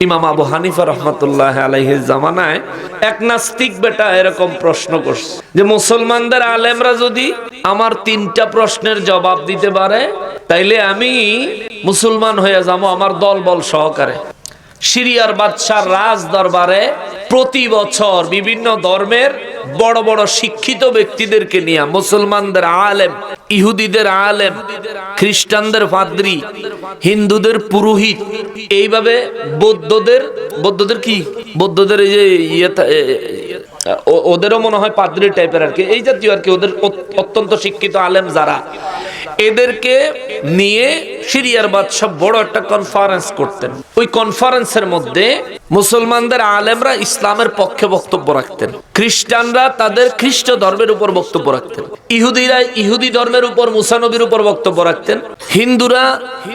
ইমাম আবু হানিফা রহমাতুল্লাহ আলাইহির জামানায় এক নাস্তিক বেটা এরকম প্রশ্ন করছে যে মুসলমানদের আলেমরা যদি আমার 3টা প্রশ্নের জবাব দিতে পারে তাইলে আমি মুসলমান হয়ে যাবো আমার দলবল সহকারে। সিরিয়ার বাদশার রাজ দরবারে প্রতি বছর বিভিন্ন ধর্মের বড় বড় শিক্ষিত ব্যক্তিদেরকে নিয়ে মুসলমানদের আলেম, ইহুদিদের আলেম, খ্রিস্টানদের পাদ্রী, হিন্দুদের পুরোহিত, এইভাবে বৌদ্ধদের কি বৌদ্ধদের এই যে ওদেরও মনে হয় পাদ্রী টাইপের আর কি, এই জাতীয় আর কি, ওদের অত্যন্ত শিক্ষিত আলেম যারা, এদেরকে নিয়ে সিরিয়ার বাদশা বড় একটা কনফারেন্স করতেন। ওই কনফারেন্সের মধ্যে মুসলমানদের আলেমরা ইসলামের পক্ষে বক্তব্য রাখতেন, খ্রিস্টানরা তাদের খ্রিস্ট ধর্মের উপর বক্তব্য রাখতেন, ইহুদিরা ইহুদি ধর্মের উপর মুসা নবীর উপর বক্তব্য রাখতেন, হিন্দুরা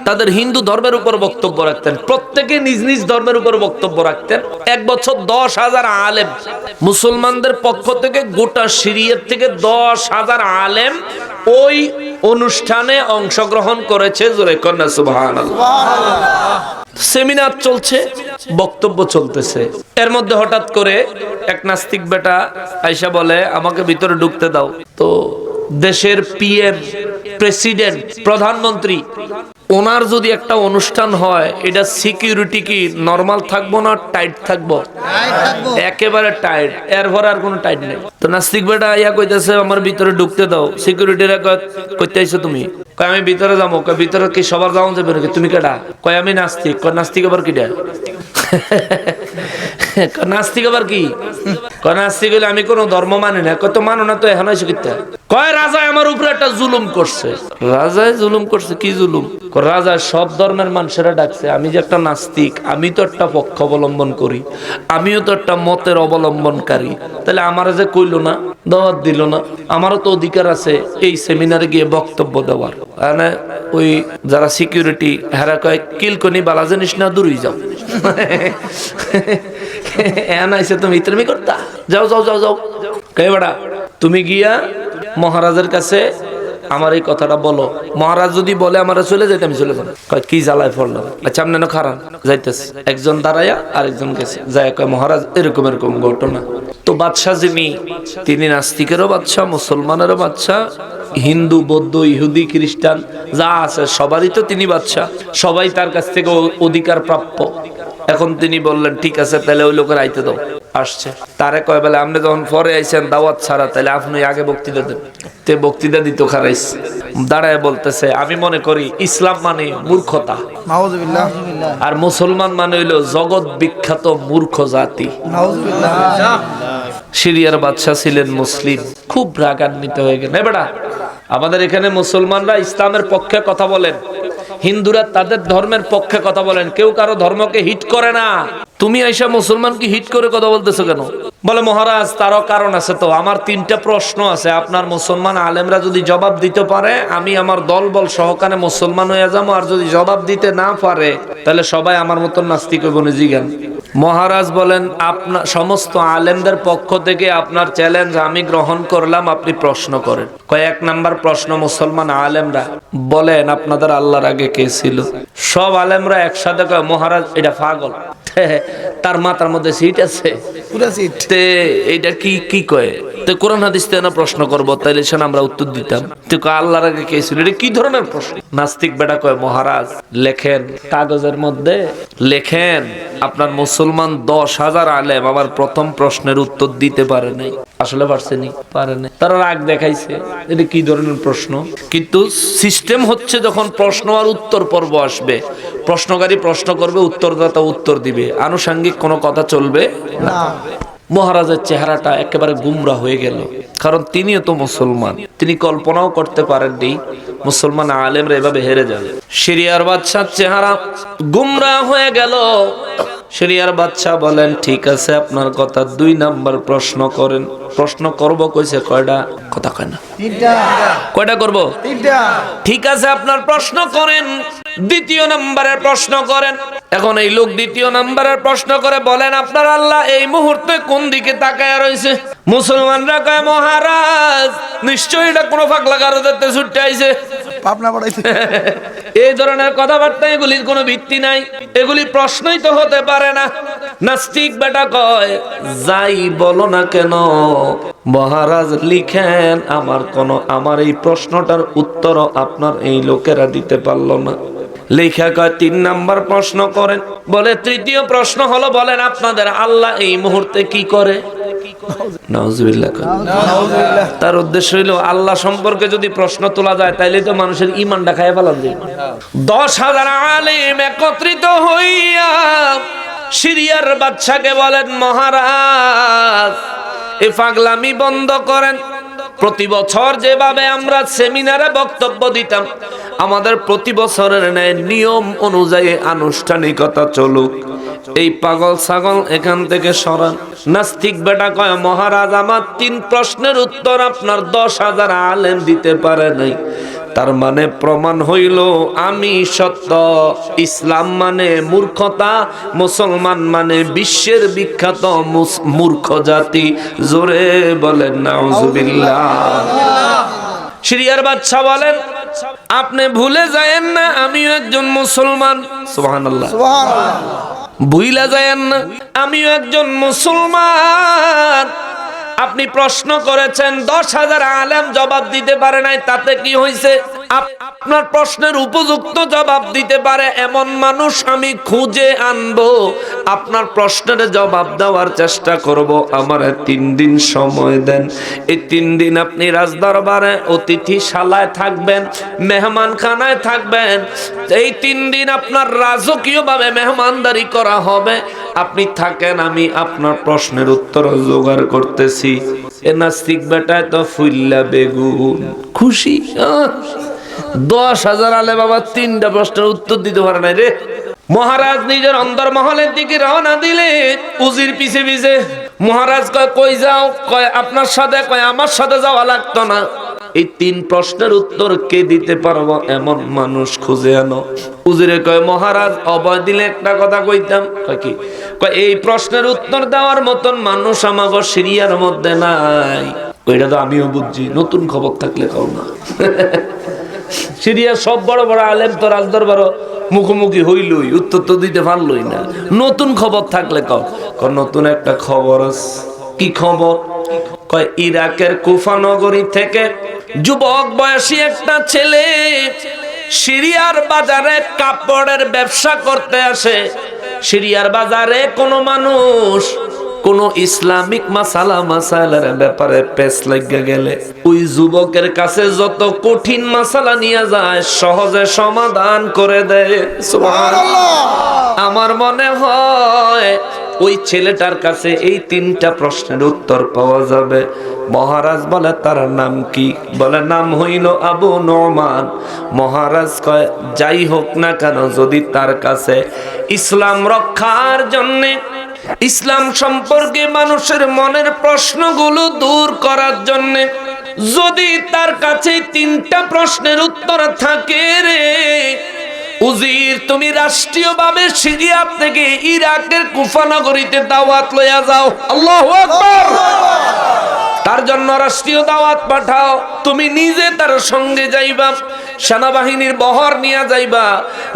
তাদের হিন্দু ধর্মের উপর বক্তব্য রাখতেন, প্রত্যেকে নিজ নিজ ধর্মের উপর বক্তব্য রাখতেন। এক বছর 10,000 আলেম মুসলমানদের পক্ষ থেকে, গোটা সিরিয়ার থেকে 10,000 আলেম ওই অনুষ্ঠানে অংশগ্রহণ করেছে। জোরে কন্যা সুবহানাল্লাহ। সেমিনার চলছে, বক্তব্য চলতেছে, এর মধ্যে হঠাৎ করে এক নাস্তিক বেটা আইসা বলে আমাকে ভিতরে ঢুকতে দাও। তো দেশের পিএম, প্রেসিডেন্ট, প্রধানমন্ত্রী, ওনার যদি একটা অনুষ্ঠান হয় এটা সিকিউরিটি কি নরমাল থাকবো না টাইট থাকবো? একেবারে টাইট, এরপর আর কোনো টাইট নেই। তো নাস্তিক বেটা ইয়া কইতেছে আমার ভিতরে ঢুকতে দাও। সিকিউরিটিরা কইতে আইছো তুমি? কয় আমি ভিতরে যাবো। কয় ভিতরে কি সবার যাওয়া যাবে নাকি? তুমি কেডা? কয় আমি নাস্তিক। কয় নাস্তিক আবার কিডা? নাস্তিক আবার কি? কয় নাস্তিক হইলে আমি কোনো ধর্ম মানি না। কত মানো না তো এখন এসে কিতা? কয় রাজায় আমার উপরে একটা জুলুম করছে। রাজায় জুলুম করছে? কি জুলুম? রাজায় সব ধর্মের মানুষেরা ডাকছে, আমি যে একটা নাস্তিক, আমি তো একটা পক্ষ অবলম্বন করি, আমিও তো একটা মতের অবলম্বনকারী, তাহলে আমার যে কইলো না, দাওয়াত দিল না, আমারও তো অধিকার আছে এই সেমিনারে গিয়ে বক্তব্য দেওয়ার। মানে ওই যারা সিকিউরিটি হেরা কয় কিলকনি বালা জিনিস না, দূরই যাও। তুমি ইতরামি করতা, যাও যাও যাও যাও। কে বেড়া তুমি গিয়া মহারাজের কাছে আমার এই কথাটা বলো। মহারাজ যদি বলে আমার চলে যেতে, আমি চলে যাবো। কি জ্বালায় পড়লাম। আচ্ছা আপনি না খারাপ যাইতেছে, একজন দাঁড়াইয়া আরেকজন গেছে, যাই কয় মহারাজ এরকম এরকম ঘটনা। তো বাদশাহ যিনি, তিনি নাস্তিকেরও বাদশাহ, মুসলমানেরও বাদশাহ, হিন্দু, বৌদ্ধ, ইহুদি, খ্রিস্টান যা আছে সবারই তো তিনি বাদশাহ, সবাই তার কাছ থেকে অধিকার প্রাপ্য। এখন তিনি বললেন ঠিক আছে তাহলে ওই লোকের আইতে দাও। আসছে, তারে কয় বলে আপনি যখন পরে আইছেন দাওয়াত ছাড়া, তাহলে আপনি আগে বক্তৃতা দেন। তে বক্তৃতা দিত খারাইস, দাঁড়ায় বলতেছে আমি মনে করি ইসলাম মানে মূর্খতা, আর মুসলমান মানে হইলো জগৎ বিখ্যাত মূর্খ জাতি। সিরিয়ার বাদশাহ ছিলেন মুসলিম, খুব রাগান্বিত হয়ে গেলেন। বেটা আমাদের এখানে মুসলমানরা ইসলামের পক্ষে কথা বলেন, হিন্দুরা তাদের ধর্মের পক্ষে কথা বলেন, কেউ কারো ধর্মকে হিট করে না। তুমি আইসা মুসলমানকে হিট করে কথা বলতেছো কেন? বলে মহারাজ তারও কারণ আছে, তো আমার 3টা প্রশ্ন আছে, আপনার মুসলমান আলেমরা যদি জবাব দিতে পারে আমি আমার দলবল সহকারে মুসলমান হয়ে যাবো, আর যদি জবাব দিতে না পারে তাহলে সবাই আমার মতন নাস্তিক হইব। জিজ্ঞান মহারাজ বলেন আপনার সমস্ত আলেমদের পক্ষ থেকে আপনার চ্যালেঞ্জ আমি গ্রহণ করলাম, আপনি প্রশ্ন করেন। কয়েক নাম্বার প্রশ্ন, মুসলমান আলেমরা বলেন আপনাদের আল্লাহর আগে কে ছিল? সব আলেমরা একসাথে কয় মহারাজ এটা পাগল, তার মাথার মধ্যে সিট আছে পুরা সিট, এইটা কি কি কয়? তো কোরআন হাদিস থেকে না প্রশ্ন করবো, তাইলে সে আমরা উত্তর দিতাম। তো আল্লাহর আগে কে ছিল, এটা কি ধরনের প্রশ্ন? নাস্তিক বেটা কয় মহারাজ লেখেন, কাগজের মধ্যে লেখেন আপনার মুসলমান 10,000 আলেম আমার প্রথম প্রশ্নের উত্তর দিতে পারে নাই। আসলে পারছেনি? পারে নাই। তারা রাগ দেখাইছে, এটা কি ধরনের প্রশ্ন? কিন্তু সিস্টেম হচ্ছে যখন প্রশ্ন আর উত্তর পর্ব আসবে, প্রশ্নকারী প্রশ্ন করবে, উত্তরদাতা উত্তর দিবে, আনুষঙ্গিক কোনো কথা চলবে না। মহারাজের চেহারাটা একেবারে গুমরা হয়ে গেল, কারণ তিনিও তো মুসলমান, তিনি কল্পনাও করতে পারেননি মুসলমান আলেমরা এভাবে হেরে যাবে। সিরিয়ার বাদশার চেহারা গুমরা হয়ে গেল। সিরিয়ার বাদশা বলেন ঠিক আছে আপনার কথা, 2 নাম্বার প্রশ্ন করেন। প্রশ্ন করব কইছে কয়টা? কথা কয় না, 3টা। কয়টা করব? 3টা। ঠিক আছে আপনার প্রশ্ন করেন। দ্বিতীয় নম্বরের প্রশ্ন করেন। এখন এই লোক দ্বিতীয় নম্বরের প্রশ্ন করে বলেন, আপনার আল্লাহ এই মুহূর্তে কোন দিকে তাকায় রয়েছে? মুসলমানরা কয়, মহারাজ নিশ্চয়ই এটা কোনো পাগলা গারো দেখতে ছুটে আইছে, পাবনা পড়াইছে। এই ধরনের কথাবার্তা, এগুলির কোনো ভিত্তি নাই, এগুলি প্রশ্নই তো হতে পারে না। নাস্তিক বেটা কয়, যাই বলো না কেন মহারাজ লিখেন, আমার এই প্রশ্নটার উত্তর আপনার এই লোকেরা দিতে পারলো না। লেখা কয় ৩ নাম্বার প্রশ্ন করেন। বলে তৃতীয় প্রশ্ন হলো, বলেন আপনাদের আল্লাহ এই মুহূর্তে কি করে? নাউজুবিল্লাহ। তার উদ্দেশ্য হইল আল্লাহ সম্পর্কে যদি প্রশ্ন তোলা যায় তাইলে তো মানুষের ঈমানটা খায় ফেলান যায়। 10,000 আলেম একত্রিত হইয়া সিরিয়ার বাদশাকে বলেন, মহারাজ এই পাগলামি বন্ধ করেন। প্রতি বছর যেভাবে আমরা সেমিনারে বক্তব্য দিতাম, আমাদের প্রতি বছরের ন্যায় নিয়ম অনুযায়ী আনুষ্ঠানিকতা চলুক। এই পাগল ছাগল এখান থেকে সরান। নাস্তিক বেটা কয়, মহারাজ আমার 3 প্রশ্নের উত্তর আপনার 10,000 আলেম দিতে পারে নাই, তার মানে প্রমাণ হইল আমি সত্য। ইসলাম মানে মূর্খতা, মুসলমান মানে বিশ্বের বিখ্যাত মূর্খ জাতি। জোরে বলেন নাউজুবিল্লাহ। সিরিয়ার বাদশা বলেন, আপনি ভুলে যায়েন না আমিও একজন মুসলমান। সুবহানাল্লাহ। ভুইলা যায়েন না আমিও একজন মুসলমান। আপনি প্রশ্ন করেছেন, 10,000 আলেম জবাব দিতে পারে নাই, তাতে কি হয়েছে? আপনার প্রশ্নের উপযুক্ত জবাব দিতে পারে এমন মানুষ আমি খুঁজে আনবো, আপনার প্রশ্নের জবাব দেওয়ার চেষ্টা করব। আমার 3 দিন সময় দেন। এই 3 দিন আপনি রাজদরবারে অতিথিশালায় থাকবেন, মেহমানখানায় থাকবেন। এই 3 দিন আপনার রাজকীয় ভাবে মেহমানদারি করা হবে। আপনি থাকেন, আমি আপনার প্রশ্নের উত্তর জোগাড় করতেছি। এ নাস্তিক বেটায় তো ফুল্লা বেগুন খুশি। 10,000 আলে বাবা 3টা প্রশ্নের উত্তর দিতে পারে নাই রে। মহারাজ নিজের অন্দর মহলের দিকে রওনা দিলে উজির পিছে পিছে। মহারাজ কয়, কই যাও? কয় আপনার সাথে। কয় আমার সাথে যাওয়া লাগতো না, এই 3 প্রশ্নের উত্তর কে দিতে পারবো এমন মানুষ খুঁজে আনো। উজিরে কয়, মহারাজ অভয় দিলে একটা কথা কইতাম। কয় কি? কয় এই প্রশ্নের উত্তর দেওয়ার মতন মানুষ আমাগো সিরিয়ার মধ্যে নাই। ওইটা তো আমিও বুঝছি, নতুন খবর থাকলে কও না। সিরিয়ার সব বড় বড় আলেম তো রাজদরবার মুখোমুখি হইলই, উত্তর তো দিতে পারলই না। নতুন খবর থাকলে কও। নতুন একটা খবর আছে। কি খবর? কয় ইরাকের কুফা নগরী থেকে যুবক বয়সী একটা ছেলে সিরিয়ার বাজারে কাপড়ের ব্যবসা করতে আসে। সিরিয়ার বাজারে কোনো মানুষ কোন ইসলামিক মাসালার ব্যাপারে পেশ লাগিয়া গেলে ওই যুবকের কাছে যত কঠিন মাসালা নিয়ে যায় সহজে সমাধান করে দেয়। সুবহানাল্লাহ। আমার মনে হয় ওই ছেলেটার কাছে এই 3টা প্রশ্নের উত্তর পাওয়া যাবে। মহারাজ বলে, তার নাম কি? বলে নাম হইল আবু নোমান। মহারাজ কয়, যাই হোক না কেন, যদি তার কাছে ইসলাম রক্ষার জন্যে, ইসলাম সম্পর্কে মানুষের মনের প্রশ্নগুলো দূর করার জন্যে যদি তার কাছে 3টা প্রশ্নের উত্তর থাকে রে উজির, তুমি রাষ্ট্রীয়ভাবে সিরিয়া থেকে ইরাকের কুফা নগরীতে দাওয়াত লইয়া যাও। আল্লাহু আকবার। তার জন্য রাষ্ট্রীয় দাওয়াত পাঠাও। তুমি নিজে তার সঙ্গে যাইবা, সেনাবাহিনীর বহর নিয়ে যাইবা,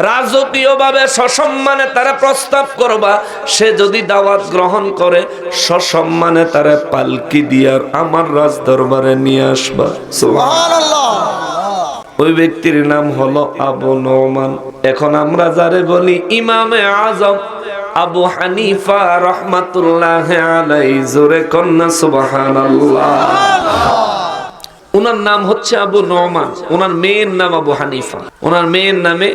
রাজকীয়ভাবে সসম্মানে তারা প্রস্তাব করবা। সে যদি দাওয়াত গ্রহণ করে সসম্মানে তারা পালকি দিয়া আমার রাজ দরবারে নিয়ে আসবা। সুবহানাল্লাহ। ওই ব্যক্তির নাম হলো আবু নোমান। এখন আমরা যারে বলি ইমামে আজম আবু হানিফা রাহমাতুল্লাহি আলাইহি, জোরে কন্না সুবহানাল্লাহ। ওনার নাম হচ্ছে আবু নোমান, ওনার মেয়ের নাম আবু হানিফা। ওনার মেয়ের নামে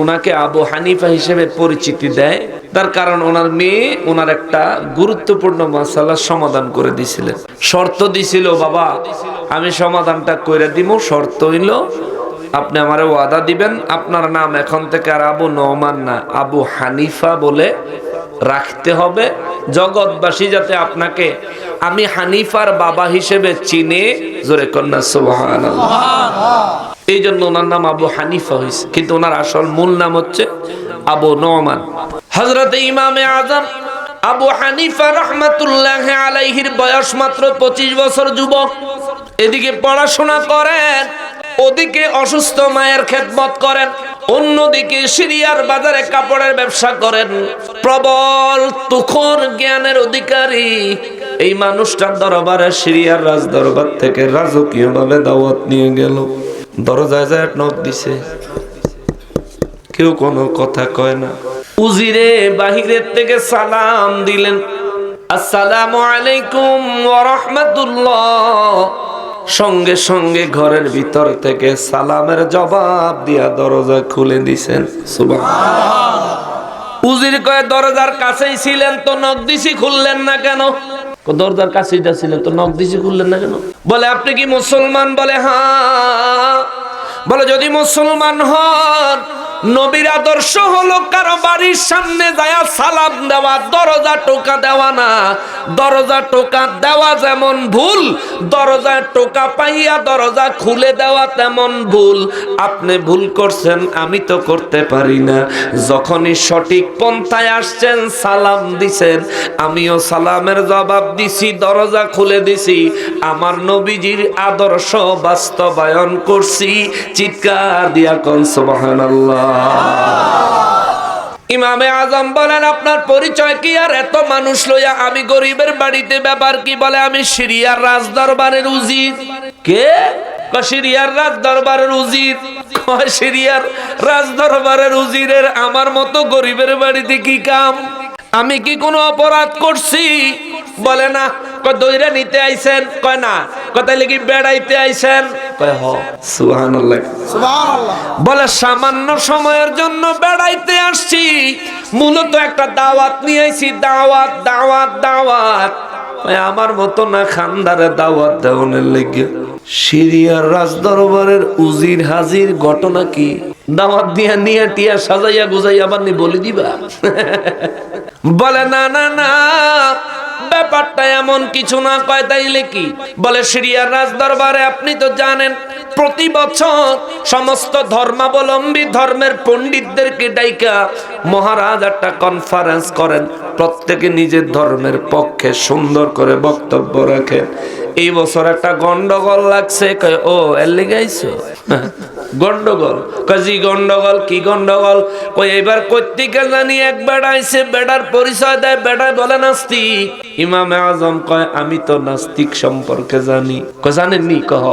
ওনাকে আবু হানিফা হিসেবে পরিচিতি দেয়, তার কারণ ওনার মেয়ে ওনার একটা গুরুত্বপূর্ণ মাসালার সমাধান করে দিয়েছিলেন। শর্ত দিছিল, বাবা আমি সমাধানটা করে দিব, শর্ত হইল আপনি আমারে ওয়াদা দিবেন আপনার নাম এখন থেকে আর আবু নোমান না, আবু হানিফা বলে রাখতে হবে। জগৎবাসী যাতে আপনাকে আমি হানিফার বাবা হিসেবে চিনে, জোরে কন্যা সুবহানাল্লাহ। এই জন্য ওনার নাম আবু হানিফা হয়েছে, কিন্তু ওনার আসল মূল নাম হচ্ছে আবু নোমান। হযরত ইমামে আজম আবু হানিফা রাহমাতুল্লাহি আলাইহির বয়স মাত্র 25 বছর, যুবক। এদিকে পড়াশোনা করেন, ওদিকে অসুস্থ মায়ের খেদমত করেন, অন্যদিকে সিরিয়ার বাজারে কাপড়ের ব্যবসা করেন। প্রবল তুখর জ্ঞানের অধিকারী এই মানুষটার দরবারে সিরিয়ার রাজ দরবার থেকে রাজকীয় ভাবে দাওয়াত নিয়ে গেল। দরজায় যায় নক দিছে, কেউ কোনো কথা কয় না। উজিরে বাহিরের থেকে সালাম দিলেন, আসসালামু আলাইকুম ওয়া রাহমাতুল্লাহ। সঙ্গে সঙ্গে ঘরের ভিতর থেকে সালামের জবাব দিয়া দরজা খুলে দিছেন। সুবহানাল্লাহ। উজির কয়, দরজার কাছেই ছিলেন তো নক দিছি, খুললেন না কেন? দরজার কাছেই ছিলেন তো নক দিছি, খুললেন না কেন? বলে, আপনি কি মুসলমান? বলে, হ্যাঁ। বলে, যদি মুসলমান হন, নবীর আদর্শ হলো কারো বাড়ির সামনে যায় সালাম দেওয়া, দরজা টোকা দেওয়া না। দরজা টোকা দেওয়া যেমন ভুল, দরজা টোকা পাইয়া দরজা খুলে দেওয়া তেমন ভুল। আপনি ভুল করছেন, আমি তো করতে পারি না। যখনই সঠিক পন্থায় আসছেন, সালাম দিছেন, আমিও সালামের জবাব দিছি, দরজা খুলে দিছি, আমার নবীজির আদর্শ বাস্তবায়ন করছি। চিৎকার দিয়া কোন সুবহানাল্লাহ। ইমামে আজম বলেন, আপনার পরিচয় কি? আর এত মানুষ লইয়া আমি গরিবের বাড়িতে, ব্যাপার কি? বলে, আমি সিরিয়ার রাজ দরবারের উজির। কে? সিরিয়ার রাজ দরবারের উজির। সিরিয়ার রাজ দরবারের উজিরের আমার মতো গরিবের বাড়িতে কি কাম? আমি কি কোনো অপরাধ করছি? বলে, না। কয়, দইরা নিতে আইছেন? কয়, না। কথা লাগি বেড়াইতে আইছেন? কয়, হ। সুবহানাল্লাহ, সুবহানাল্লাহ। বলে, সামান্য সময়ের জন্য বেড়াইতে আসছি, মূলত একটা দাওয়াত নিয়ে আইছি। দাওয়াত, দাওয়াত, দাওয়াত। আমার মতো না খানদারে দাওয়াত দেওয়ানের লেগে সিরিয়ার রাজ দরবারের উজির হাজির। ঘটনা কি? দাওয়াত দিয়া নিয়ে টিয়া সাজাইয়া গুজাইয়া আবার বলি দিবা? বলে, না না না, ব্যাপারটা এমন কিছু না। কয়, তাইলে কি? বলে, সিরিয়ার রাজ দরবারে আপনি তো জানেন, প্রতি বছর সমস্ত ধর্মাবলম্বী ধর্মের পণ্ডিতদেরকে ডাইকা মহারাজ একটা কনফারেন্স করেন, প্রত্যেকে নিজের ধর্মের পক্ষে সুন্দর করে বক্তব্য রাখেন। এই বছর একটা গন্ডগোল লাগছে। কয়, ও এর লেগে আইছো? গন্ডগোল? কাজী গন্ডগোল? কি গন্ডগোল? কই, এবার কর্তিকা জানি এক বেড়া আইছে, বেড়ার পরিচয় দেয়, বেড়ায় বলে নাস্তিক। ইমামে আজম কয়, আমি তো নাস্তিক সম্পর্কে জানি। কয়, জানেননি? কহ।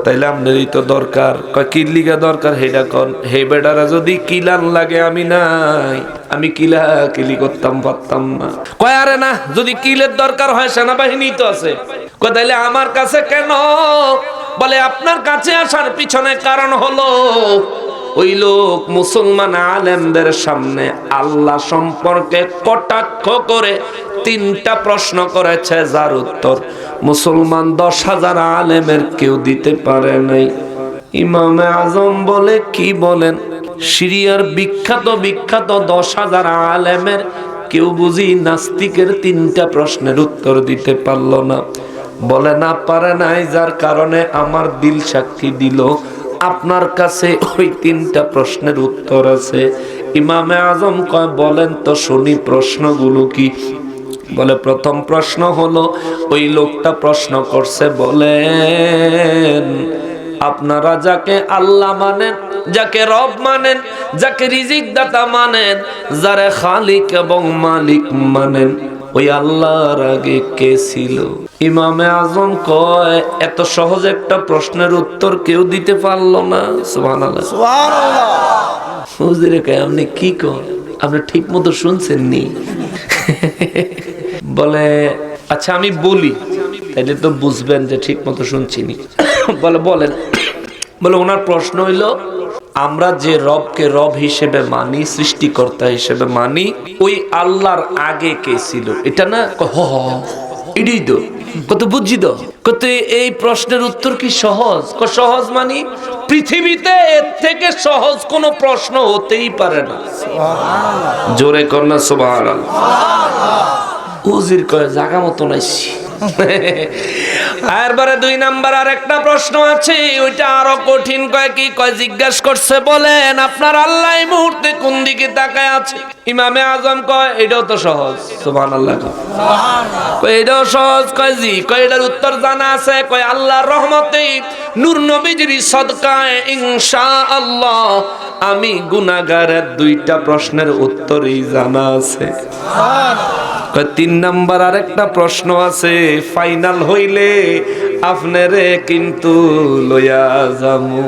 তাইলে আপনারই তো দরকার। কয়, কি লিগা দরকার? হেডা কন। হে বেড়ারা যদি কিলান লাগে, আমি নাই, আমি কিলা কিলি করতাম পারতাম না। কয়, আরে না, যদি কিলের দরকার হয় সেনাবাহিনী তো আছে। কয়, তাইলে আমার কাছে কেন? বলে, আপনার কাছে আসার পিছনে কারণ হলো, ওই লোক মুসলমান আলেমদের সামনে আল্লাহ সম্পর্কে কটাক্ষ করে 3টা প্রশ্ন করেছে, যার উত্তর মুসলমান 10,000 আলেমের কেউ দিতে পারে নাই। ইমামে আজম বলে, কি বলেন? সিরিয়ার বিখ্যাত বিখ্যাত 10,000 আলেমের কেউ বুঝি নাস্তিকের 3টা প্রশ্নের উত্তর দিতে পারলো না? বলে, না পারে নাই, যার কারণে আমার দিল সাক্ষী দিল আপনার কাছে ওই 3টা প্রশ্নের উত্তর আছে। ইমামে আজম কয়, বলেন তো শুনি প্রশ্নগুলো কি? বলে, প্রথম প্রশ্ন হলো, ওই লোকটা প্রশ্ন করছে, বলেন আপনারা যাকে আল্লাহ মানেন, যাকে রব মানেন, যাকে রিজিক দাতা মানেন, যারে খালিক এবং মালিক মানেন, ওই আল্লাহর আগে কে ছিল? ইমামে আজম কয়, এত সহজ একটা প্রশ্নের উত্তর কেউ দিতে পারলো না। সুবহানাল্লাহ, সুবহানাল্লাহ। হুজুরে কয়, আপনি কি কন? আপনি ঠিক মতো শুনছেন নি? বলে, আচ্ছা আমি বলি, তাইলে তো বুঝবেন যে ঠিক মতো শুনছিনি। বলে, বলেন। বলে, ওনার প্রশ্ন হইল, আমরা যে রবকে রব হিসেবে মানি, সৃষ্টিকর্তা হিসেবে মানি, ওই আল্লাহর আগে কে ছিল? এটা না? এটাই তো কত বুঝছি তো। কত এই প্রশ্নের উত্তর কি সহজ? সহজ মানি পৃথিবীতে এর থেকে সহজ কোন প্রশ্ন হতেই পারে না। জোরে কর না সুবহানাল্লাহ। উজির কয়, জায়গা মতো নাইছি। এরপরে 2 নাম্বার আর একটা প্রশ্ন আছে, ওইটা আরো কঠিন। কয় কি? কয় জিজ্ঞাসা করছে, বলেন আপনার আল্লাহ এই মুহূর্তে কোন দিকে তাকায় আছে? ইমামে আজম কয় এটাও তো সহজ। সুবহানাল্লাহ। কয় এটাও সহজ। কয় জি। কয় এটার উত্তর জানা আছে। কয় আল্লাহর রহমতে নূর নবীজির সদকায় ইনশাআল্লাহ আমি গুনাহগারের 2টা প্রশ্নের উত্তরই জানা আছে। সুবহানাল্লাহ। 3 নাম্বার আর একটা প্রশ্ন আছে, ফাইনাল হইলে আপনারে কিন্তু লইয়া যামু।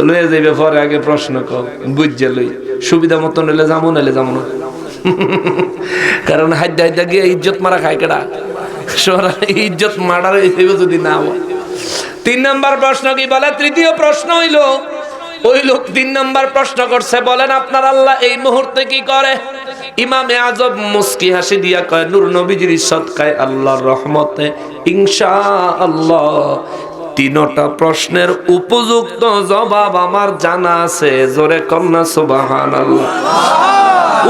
লইয়া যাইবে পরে, আগে প্রশ্ন কও বুঝছে লই। সুবিধা মতন হইলে যামু, নাইলে যামু না। কারণ হাইদা হাইদা গিয়ে ইজ্জত মারা খায় কেডা? সোরা ইজ্জত মারার হইবে যদি না হয়। 3 নাম্বার প্রশ্ন কি বলে? তৃতীয় প্রশ্ন হইল, ওই লোক 3 নাম্বার প্রশ্ন করছে, বলেন আপনার আল্লাহ এই মুহূর্তে কি করে? ইমামে আজম মুস্কি হাসি দিয়া কয় নূর নবীজির সদকায় আল্লাহর রহমতে ইনশাআল্লাহ 3টা প্রশ্নের উপযুক্ত জবাব আমার জানা আছে। জোরে কন্না সুবহানাল্লাহ।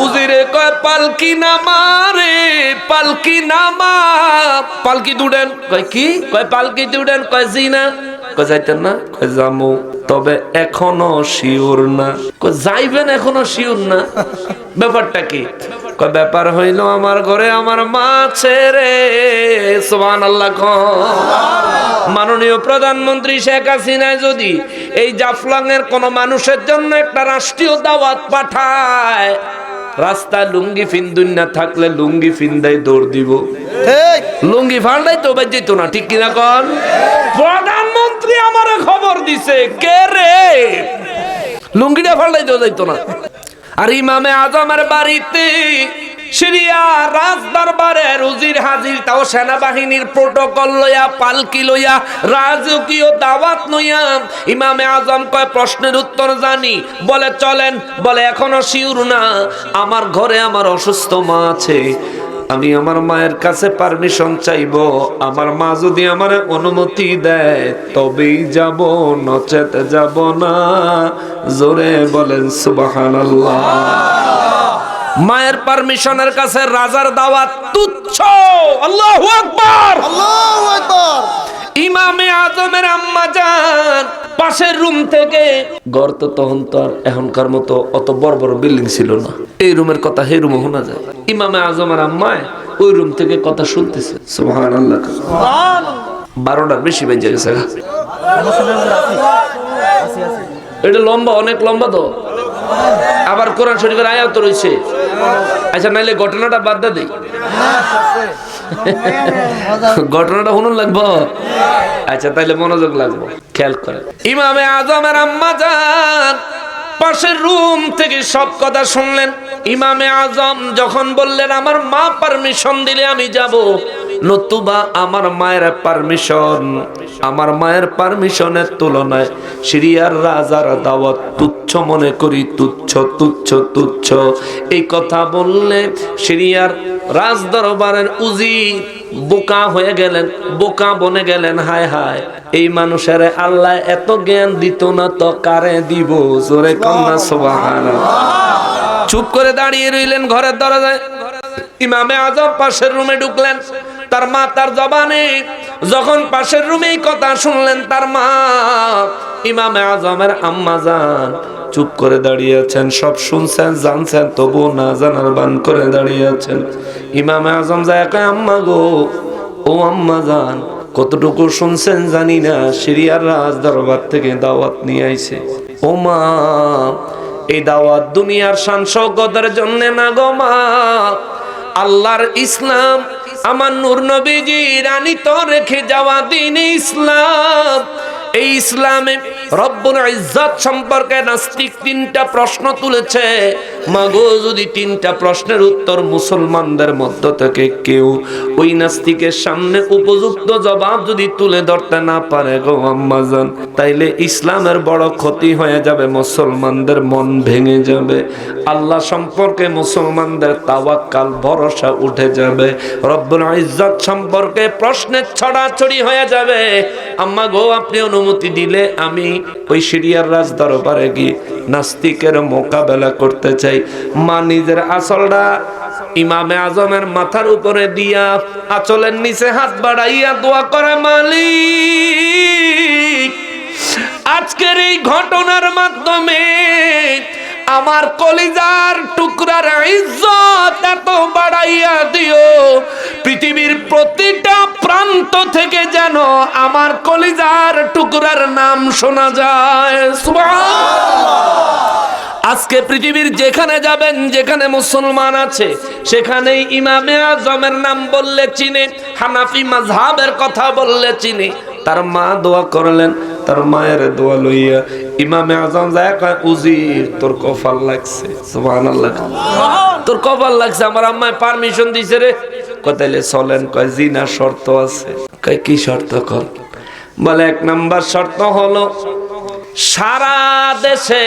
উজিরে কয় পালকি নামা রে, পালকি নামা। পালকি দুডেন। কয় কি? কয় পালকি দুডেন। কয় জি না। কয় যাইতেন না। কয় যামু, তবে এখনো শিওর না। কয় যাইবেন, এখনো শিওর না। ব্যাপারটা কি? কয় ব্যাপার হইল আমার ঘরে আমার মা ছেড়ে। সুবহানাল্লাহ। মাননীয় প্রধানমন্ত্রী শেখ হাসিনা যদি এই জাফলং এর কোন মানুষের জন্য একটা রাষ্ট্রীয় দাওয়াত পাঠায়, রাস্তায় লুঙ্গি ফিন্দুন না থাকলে লুঙ্গি ফিন্দাই দৌড় দিব। লুঙ্গি ফান্ডাই তো বাজ যেত না, ঠিক কিনা কন? প্রধানমন্ত্রী আমারে খবর দিছে, কে রে লুঙ্গিটা ফান্ডাই তো যাইতো না। আর ইমামে আজমের বাড়িতে সিরিয়া রাজ দরবারের উজির হাজির, তাও সেনাবাহিনীর প্রটোকল লইয়া, পালকি লইয়া, রাজকীয় দাওয়াত লইয়া। ইমামে আজম কয় প্রশ্নের উত্তর জানি। বলে চলেন। বলে এখনো শিওর না। আমার ঘরে আমার অসুস্থ মা আছে, আমি আমার মায়ের কাছে পারমিশন চাইব। আমার মা যদি আমার অনুমতি দেয় তবেই যাব, নচেত যাব না। জোরে বলেন সুবহানাল্লাহ। মায়ের পারমিশনের কাছে রাজার দাওয়াত তুচ্ছ। আল্লাহু আকবার, আল্লাহু আকবার। ইমামে আজমের আম্মা জান পাশের রুম থেকে, ঘর তো তখন তো আর এখনকার মতো অত বড় বড় বিল্ডিং ছিল না, এই রুমের কথা সেই রুমে শোনা যায়। ইমামে আজমের আম্মায় ওই রুম থেকে কথা শুনতেছে। সুবহানাল্লাহ। 12টার বেশি বেজে গেছে। এটা লম্বা, অনেক লম্বা তো। আবার কোরআন শরীফের আয়াত রয়েছে। আচ্ছা, নাইলে ঘটনাটা বাদ দেই। ঘটনাটা শুনুন লাগবো। আচ্ছা, তাইলে মনোযোগ লাগবো, খেয়াল করে। ইমামে আজমের আম্মা জান পাশের রুম থেকে সব কথা শুনলেন। ইমামে আজম যখন বললেন আমার মা পারমিশন দিলে আমি যাব, নতুবা আমার মায়ের পারমিশন, আমার মায়ের পারমিশনের তুলনায় সিরিয়ার রাজার দাওয়াত তুচ্ছ মনে করি, তুচ্ছ তুচ্ছ তুচ্ছ। এই কথা বললে সিরিয়ার রাজ দরবারের উজির বোকা হয়ে গেলেন, বোকা বনে গেলেন। হায় হায়, এই মানুষের আল্লাহ এত জ্ঞান দিত না তো কারে দিব? জোরে কন্যা সুবহানাল্লাহ। চুপ করে দাঁড়িয়ে রইলেন ঘরের দরজায়। ইমামে আজম পাশের রুমে ঢুকলেন। তার মা তার জবানে যখন পাশের রুমে কথা শুনলেন, তার মা ইমামে আজমের আম্মা জান চুপ করে দাঁড়িয়ে আছেন। সব শুনছেন, জানছেন, তবু না জানার বান করে দাঁড়িয়ে আছেন। ইমামে আজম যায় কয় আম্মা গো, ও আম্মা জান, কতটুকু শুনছেন জানি না, সিরিয়ার রাজ দরবার থেকে দাওয়াত নিয়ে আইছে। ও মা, এই দাওয়াত দুনিয়ার শান শওকতের জন্য না গো মা, আল্লাহর ইসলাম, আমার নূর নবীজি রানিত রেখে যাওয়া দিন ইসলাম। এই ইসলামে রব্বুল ইজ্জত সম্পর্কে নাস্তিক 3টা প্রশ্ন তুলেছে। মাগো, যদি 3টা প্রশ্নের উত্তর মুসলমানদের মধ্য থেকে কেউ ওই নাস্তিকের সামনে উপযুক্ত জবাব যদি তুলে ধরতে না পারে গো আম্মাজান, তাইলে ইসলামের বড় ক্ষতি হয়ে যাবে, মুসলমানদের মন ভেঙে যাবে, আল্লাহ সম্পর্কে মুসলমানদের তাওয়াক্কাল ভরসা উঠে যাবে, রব্বুল ইজ্জত সম্পর্কে প্রশ্নের ছড়াছড়ি হয়ে যাবে। আম্মা গো, আপনি অনুমতি দিলে আমি ওই সিরিয়ার রাজ দরবারে গিয়ে নাস্তিকের মোকাবেলা করতে চাই। মা নিজের আসলটা ইমামে আজমের মাথার উপরে দিয়া আঁচলের নিচে হাত বাড়াইয়া দোয়া করে, মালিক আজকের এই ঘটনার মাধ্যমে আমার কলিজার টুকরার ইজ্জত এত বাড়াইয়া দিও, পৃথিবীর প্রতিটা প্রান্ত থেকে যেন আমার কলিজার টুকরার নাম শোনা যায়। সুবহানাল্লাহ। আজকে পৃথিবীর যেখানে যাবেন, যেখানে মুসলমান আছে, সেখানেই ইমামে আজমের নাম বললে চিনে, হানাফি মাযহাবের কথা বললে চিনে। তার মা দোয়া করলেন, তার মায়ের দোয়া লইয়া ইমামে আজম যায় কয়, উজির তোর কপাল লাগছে। সুবহানাল্লাহ। তোর কপাল লাগছে, আমার আম্মায় পারমিশন দিছে রে। কয় তাইলে চলেন। কয় জি না, শর্ত আছে। কয় কি শর্ত? কর। বলে 1 নাম্বার শর্ত হলো সারা দেশে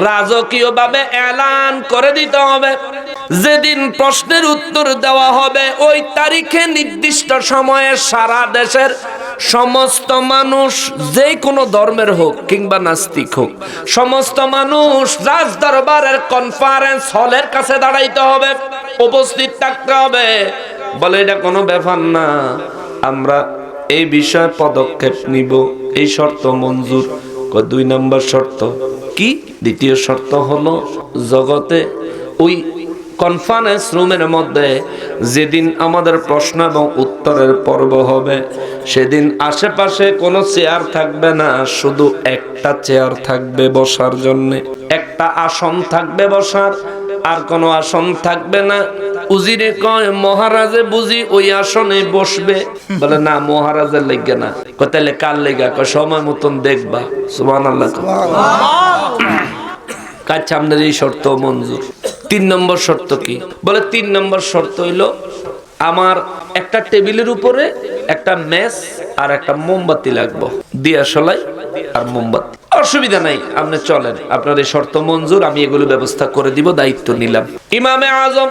রাজকীয়ভাবে এলান করে দিতে হবে, যেদিন প্রশ্নের উত্তর দেওয়া হবে ওই তারিখে নির্দিষ্ট সময়ে সারা দেশের সমস্ত মানুষ, যে কোনো ধর্মের হোক কিংবা নাস্তিক হোক, সমস্ত মানুষ রাজদরবারের কনফারেন্স হলের কাছে দাঁড়াইতে হবে, উপস্থিত থাকতে হবে। বলে এটা কোনো ব্যাপার না, আমরা এই বিষয়ে পদক্ষেপ নিব, এই শর্ত মঞ্জুর। 2 নাম্বার শর্ত কি? দ্বিতীয় শর্ত হলো জগতে ওই কনফারেন্স রুমের মধ্যে যেদিন আমাদের প্রশ্ন এবং উত্তরের পর্ব হবে, সেদিন আশেপাশে কোনো চেয়ার থাকবে না, শুধু একটা চেয়ার থাকবে বসার জন্য, একটা আসন থাকবে বসার, আর কোনো আসন থাকবে না। উজিরে কয়, মহারাজে বুঝি ওই আসনে বসবে? বলে না, মহারাজের লেগে না। কয় তাহলে কার লেগা? কয় সময় মতন দেখবা। সুবহানাল্লাহ। কাজ সামনের এই শর্ত মঞ্জুর। 3 নম্বর শর্ত কি? বলে 3 নম্বর শর্ত হইল আমার একটা টেবিলের উপরে একটা ম্যাচ আর একটা মোমবাতি লাগবে, দিয়াশলাই আর মোমবাতি। অসুবিধা নাই, আপনি চলেন, আপনার এই শর্ত মঞ্জুর, আমি এগুলো ব্যবস্থা করে দিব, দায়িত্ব নিলাম। ইমামে আজম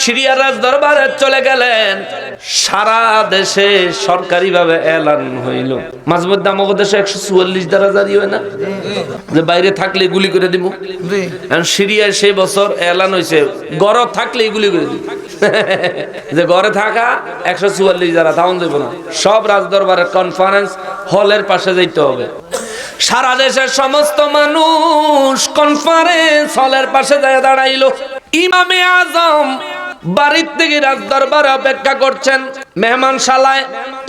সিরিয়ার রাজ দরবারে চলে গেলেন। সারা দেশে সরকারি ভাবে এলান হইল। মাঝে মধ্যে আমাদের দেশে 144 দ্বারা জারি হয় না, যে বাইরে থাকলে গুলি করে দিব। সিরিয়ায় সেই বছর এলান হয়েছে, ঘরে থাকলে গুলি করে দিব। যে ঘরে থাকা 144 দ্বারা তাও দেব না, সব রাজ দরবারের কনফারেন্স হলের পাশে যাইতে হবে। সারা দেশের সমস্ত মানুষ কনফারেন্স হলের পাশে যায় দাঁড়াইলো। ইমামে আজম বাড়ির থেকে রাজ দরবারে অপেক্ষা করছেন, মেহমানশালায়,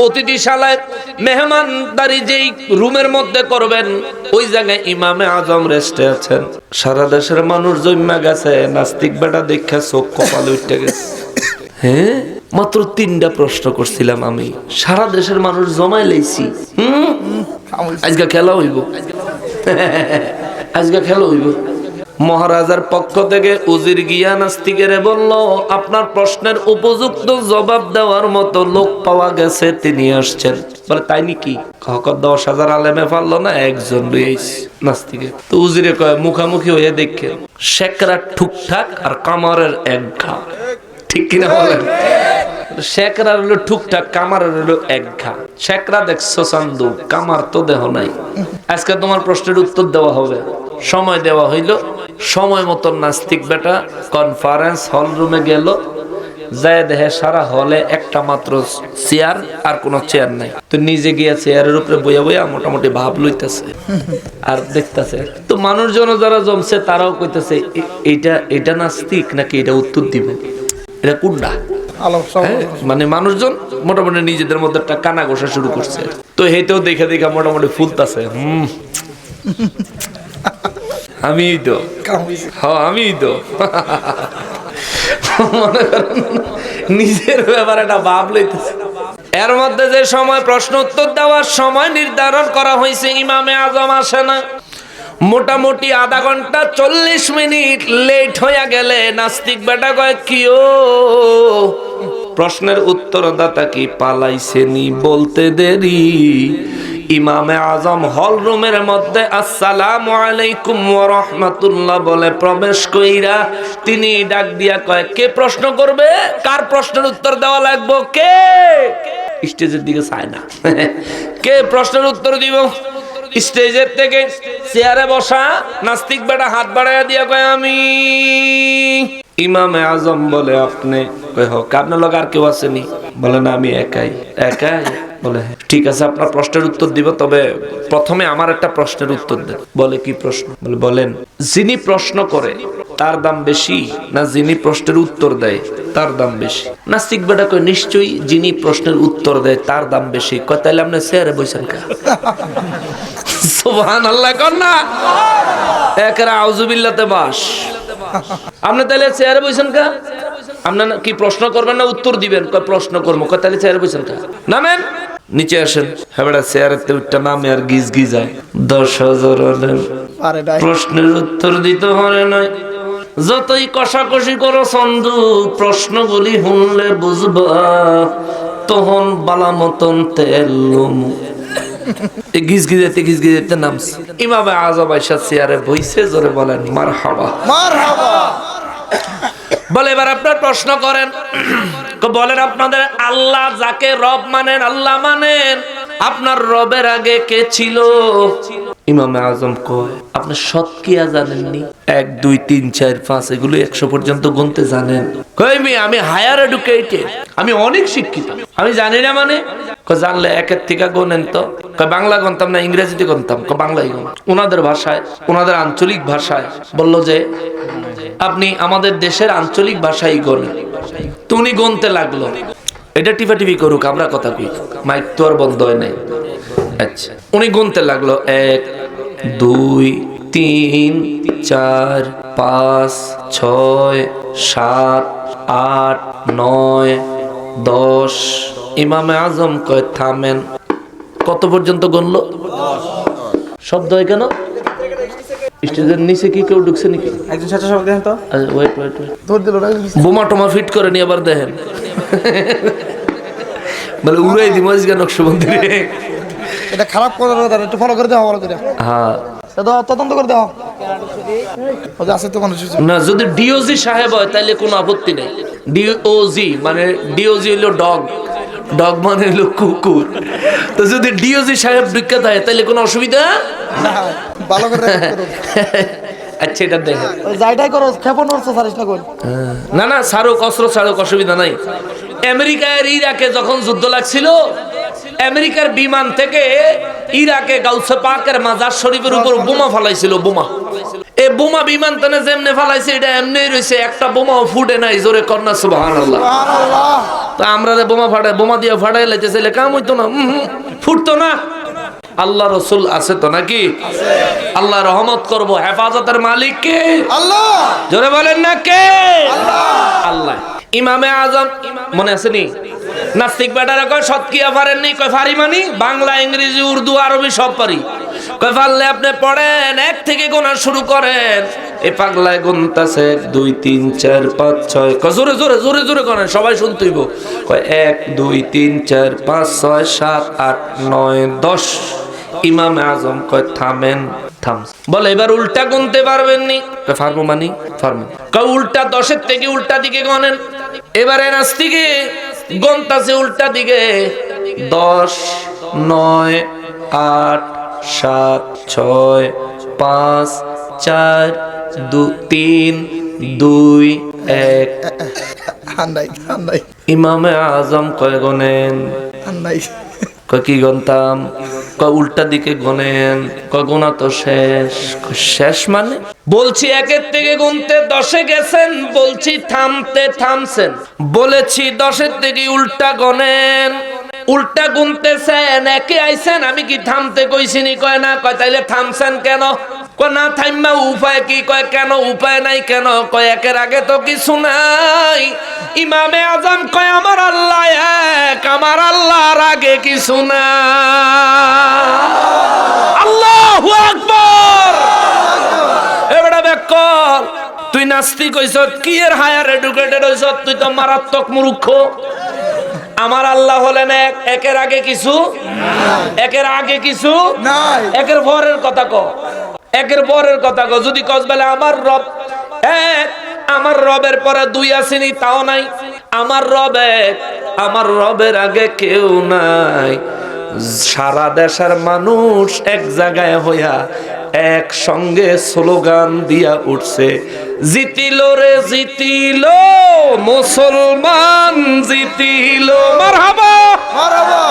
অতিথিশালায় মেহমানদারি যেই রুমের মধ্যে করবেন, ওই জায়গায় ইমামে আজম রেস্টে আছেন। সারা দেশের মানুষ জন্মা গেছে, নাস্তিক বেটা দেখা চোখ কপালে উঠে গেছে। হ্যাঁ, মাত্র 3টা প্রশ্ন করছিলাম আমি, সারা দেশের মানুষ জমাই লাইছি। আজকে খেলা হইব, আজকে খেলা হইব। মহারাজার পক্ষ থেকে উজির গিয়া নাস্তিকের বলল, আপনার প্রশ্নের উপযুক্ত জবাব দেওয়ার মতো লোক পাওয়া গেছে, তিনি আসছেন। বলে তাই নাকি? 10,000 আলেমে পারলো না, একজন লইয়াইছি নাস্তিকে। তো উজিরে কয়, মুখামুখি হয়ে দেখে শেকরা ঠুকঠাক আর কামারের এক ঘা, ঠিক কিনা বলেন? শেকরার হলো ঠুকঠাক, কামারের হলো এক ঘা। শেকরা দেখছো চান্দু, কামার তো দেহ নাই। আজকে তোমার প্রশ্নের উত্তর দেওয়া হবে, সময় দেওয়া হইল। সময় মতন নাস্তিক বেটা কনফারেন্স হল রুমে গেল, যায় দেখে সারা হলে একটা মাত্র চেয়ার, আর কোনো চেয়ার নাই। তো নিজে গিয়া চেয়ারের উপরে বইয়া বইয়া মোটামুটি ভাব লইতেছে আর দেখতেছে। তো মানুষজন যারা জমছে তারাও কইতেছে, এটা নাস্তিক নাকি এটা উত্তর দিব, এটা কোনটা? মানে মানুষজন মোটামুটি নিজেদের মধ্যে একটা কানা ঘষা শুরু করছে। তো হেতেও দেখে দেখে মোটামুটি ফুলতাছে, আমি তো আমি তো মনে করেন নিজের ব্যাপারে একটা ভাব লইতেছে। এর মধ্যে যে সময় প্রশ্ন উত্তর দেওয়ার সময় নির্ধারণ করা হয়েছে, ইমামে আজম আসে না। মোটামুটি আধা ঘন্টা 40 মিনিট লেট হয়ে গেলে নাস্তিক বেটা কয়, কিও প্রশ্নের উত্তরদাতা কি পালাইছেনি বলতে দেরি। ইমামে আজম হল রুমের মধ্যে আসসালামু আলাইকুম ওয়া রাহমাতুল্লাহ বলে প্রবেশ কইরা তিনি ডাক দিয়া কয়, কে প্রশ্ন করবে? কার প্রশ্নের উত্তর দেওয়া লাগবে? কে? স্টেজের দিকে চায় না, কে প্রশ্নের উত্তর দিব? স্টেজের থেকে চেয়ারে বসা নাস্তিক বেটা হাত বাড়াইয়া দিয়া কয় আমি। ইমামে আজম বলে আপনি? কয় হোক। আপনার লোক আর কেউ আসেনি? বলে না, আমি একাই। একাই? বলে ঠিক আছে, আপনার প্রশ্নের উত্তর দিব, তবে প্রথমে আমার একটা প্রশ্নের উত্তর দেন। বলে কি প্রশ্ন? বলে বলেন, যিনি প্রশ্ন করে তার দাম বেশি না যিনি প্রশ্নের উত্তর দেয় তার দাম বেশি? নাস্তিক বেটা কয় নিশ্চয়ই যিনি প্রশ্নের উত্তর দেয় তার দাম বেশি। কয় তাইলে আপনি চেয়ারে বসেন কা? সুবহানাল্লাহ কর না, একরা আউযুবিল্লাতে বাস। আপনি তাইলে চেয়ারে বসেন কা? আপনার কি প্রশ্ন করবেন না উত্তর দিবেন? কয় প্রশ্ন করবো। কয় তাহলে চেয়ারে বসেন কা? নামেন, নিচে আসেন। হ্যাঁ বেটা চেয়ারেতে উঠটা নামে আর গিজ গিজায় 10,000 হলেন, প্রশ্নের উত্তর দিতে পারে নাই। যতই কষাকষি করো চন্দু, প্রশ্নগুলি শুনলে বুঝবা তখন বালা মতন তেল গিজ গিজাইতে নামছে। ইমামে আজম আয়েশা চেয়ারে বইছে, জোরে বলেন মারহাবা। বলে এবার আপনার প্রশ্ন করেন। বলেন আপনাদের আল্লাহ যাকে রব মানেন, আল্লাহ মানেন, আপনার রবের আগে কে ছিল? ইমামে আজম কয় আপনি শতকিয়া জানেননি? 1 2 3 4 5 এগুলো 100 পর্যন্ত গুনতে জানেন? কই আমি হায়ার এডুকেটেড, আমি অনেক শিক্ষিত, আমি জানি না মানে? কয় জানলে একের থেকে গুনেন তো। কয় বাংলা গুনতাম না ইংরেজিতে গুনতাম? কয় বাংলাই গুন। ওনাদের ভাষায়, ওনাদের আঞ্চলিক ভাষায় বলল যে আপনি আমাদের দেশের আঞ্চলিক ভাষাই গণেন। তো উনি গুনতে লাগলো। এটা টিপাটিপি করুক, আমরা কথা কই, মাইক তো আর বন্ধ হয় নাই। আচ্ছা, উনি গুনতে লাগলো 1 2 3 4 5 6 7 8 9 10। ইমামে আজম কয় থামেন। কত পর্যন্ত গুনলো? শব্দ হয় কেন? স্টেজের নিচে কি কেউ ঢুকছে নাকি? একজন স্বেচ্ছাসেবক দেখেন তো। ওয়েট ধর দিল না, বোমা টোমা ফিট করে নিয়ে আবার দেখেন। বলে উড়াই দি মসজিদ নকশবন্দি রে। এটা খারাপ করে দাও, একটু ফলো করে দাও, ভালো করে। হ্যাঁ, তদন্ত করে দাও। আছে তো মানুষ না, যদি ডিওজি সাহেব হয় তাহলে কোনো আপত্তি নেই। ডিওজি মানে ডিওজি হলো ডগ, ডগ মানে হলো কুকুর। তো যদি ডিওজি সাহেব বিখ্যাত হয় তাহলে কোনো অসুবিধা ভালো করে করো। আচ্ছা, এটা দেখেন, যাইটাই করো, ক্ষেপণ করছো সারিস না কোন। না না, ছাড়ুক, অস্ত্র ছাড়ুক, অসুবিধা নাই। আমেরিকা আর ইরাকে যখন যুদ্ধ লাগছিল, আমেরিকার বিমান থেকে ইরাকে গাউসে পাকের মাজার শরীফের উপর বোমা ফালাইছিল। বোমা, এই বোমা বিমান টানে যেমনে ফালাইছে এটা এমনি রইছে, একটা বোমাও ফুটে নাই। জোরে কন্যা সুবহানাল্লাহ। তা আমরা বোমা দিয়ে ফাটাই লাইতেছিলে, কাম হইতো না, ফুটতো না। আল্লাহ রসুল আছে তো নাকি? আল্লাহ রহমত করব, হেফাজতের মালিক কে? আল্লাহ। জোরে বলেন না কে? আল্লাহ। ইমামে আজম মনে আছে নি? নাস্তিক বেটারা কয় শতকিয়া পারেননি? কয় পারি মানি বাংলা, ইংরেজি, উর্দু, আরবি সব পারি। কয় পারলে আপনি পড়েন, 1 থেকে গোনা শুরু করেন। এ পাগলায় গুনতাছে 1 2 3 4 5 6। কয় জোরে জোরে জোরে জোরে করেন, সবাই শুনতেইব। কয় 1 2 3 4 5 6 7 8 9 10। ইমাম আজম কয় থামেন। বলে এবার উল্টা গুনতে পারবেন নি? কয় পারবো মানি পারবো। কয় উল্টা 10-এর থেকে উল্টা দিকে গনেন। এবারে নাস্তিকে গন্তাছে উল্টা দিকে 10 9 8 7 6 5 4 2 3 2 1। ইমামে আজম কয় গনেন? কয় কি গনতাম? কয় উল্টা দিকে গনেন। কয় গোনা তো শেষ। শেষ মানে? বলছি 1-এর থেকে গুনতে 10-এ গেছেন, বলছি থামতে থামছেন। বলেছি 10-এর থেকে উল্টা গনেন, উল্টা গুনতেছেন, 1-এ আইছেন, আমি কি থামতে কইছিনি? কয় না। কয় তাইলে থামছেন কেন? কয় না থাইমা উপায় কি? কয় কেন উপায় নাই কেন? কয় 1-এর আগে তো কিছু নাই। ইমামে আজম কয় আমার আল্লাহ এক, আমার আল্লাহর আগে কিছু না। আল্লাহু আকবার। এবারে বেকল, তুই নাস্তিক হইছ, কি এর হায়ার এডুকেটেড হইছ? তুই তো মারাত্মক মূর্খ। আমার আল্লাহ হলেন এক, 1-এর আগে কিছু, 1-এর আগে কিছু নাই। 1-এর পরের কথা ক, 1-এর পরের কথা ক। যদি কস বলে আমার রব এক, আমার রবের পরে 2 আসেনি, তাও নাই। আমার রব এক, আমার রবের আগে কেউ নাই। সারা দেশের মানুষ এক জায়গায় হইয়া একসঙ্গে স্লোগান দিয়া উঠছে, জিতিল রে জিতিল মুসলমান জিতিল, মারহাবা মারহাবা।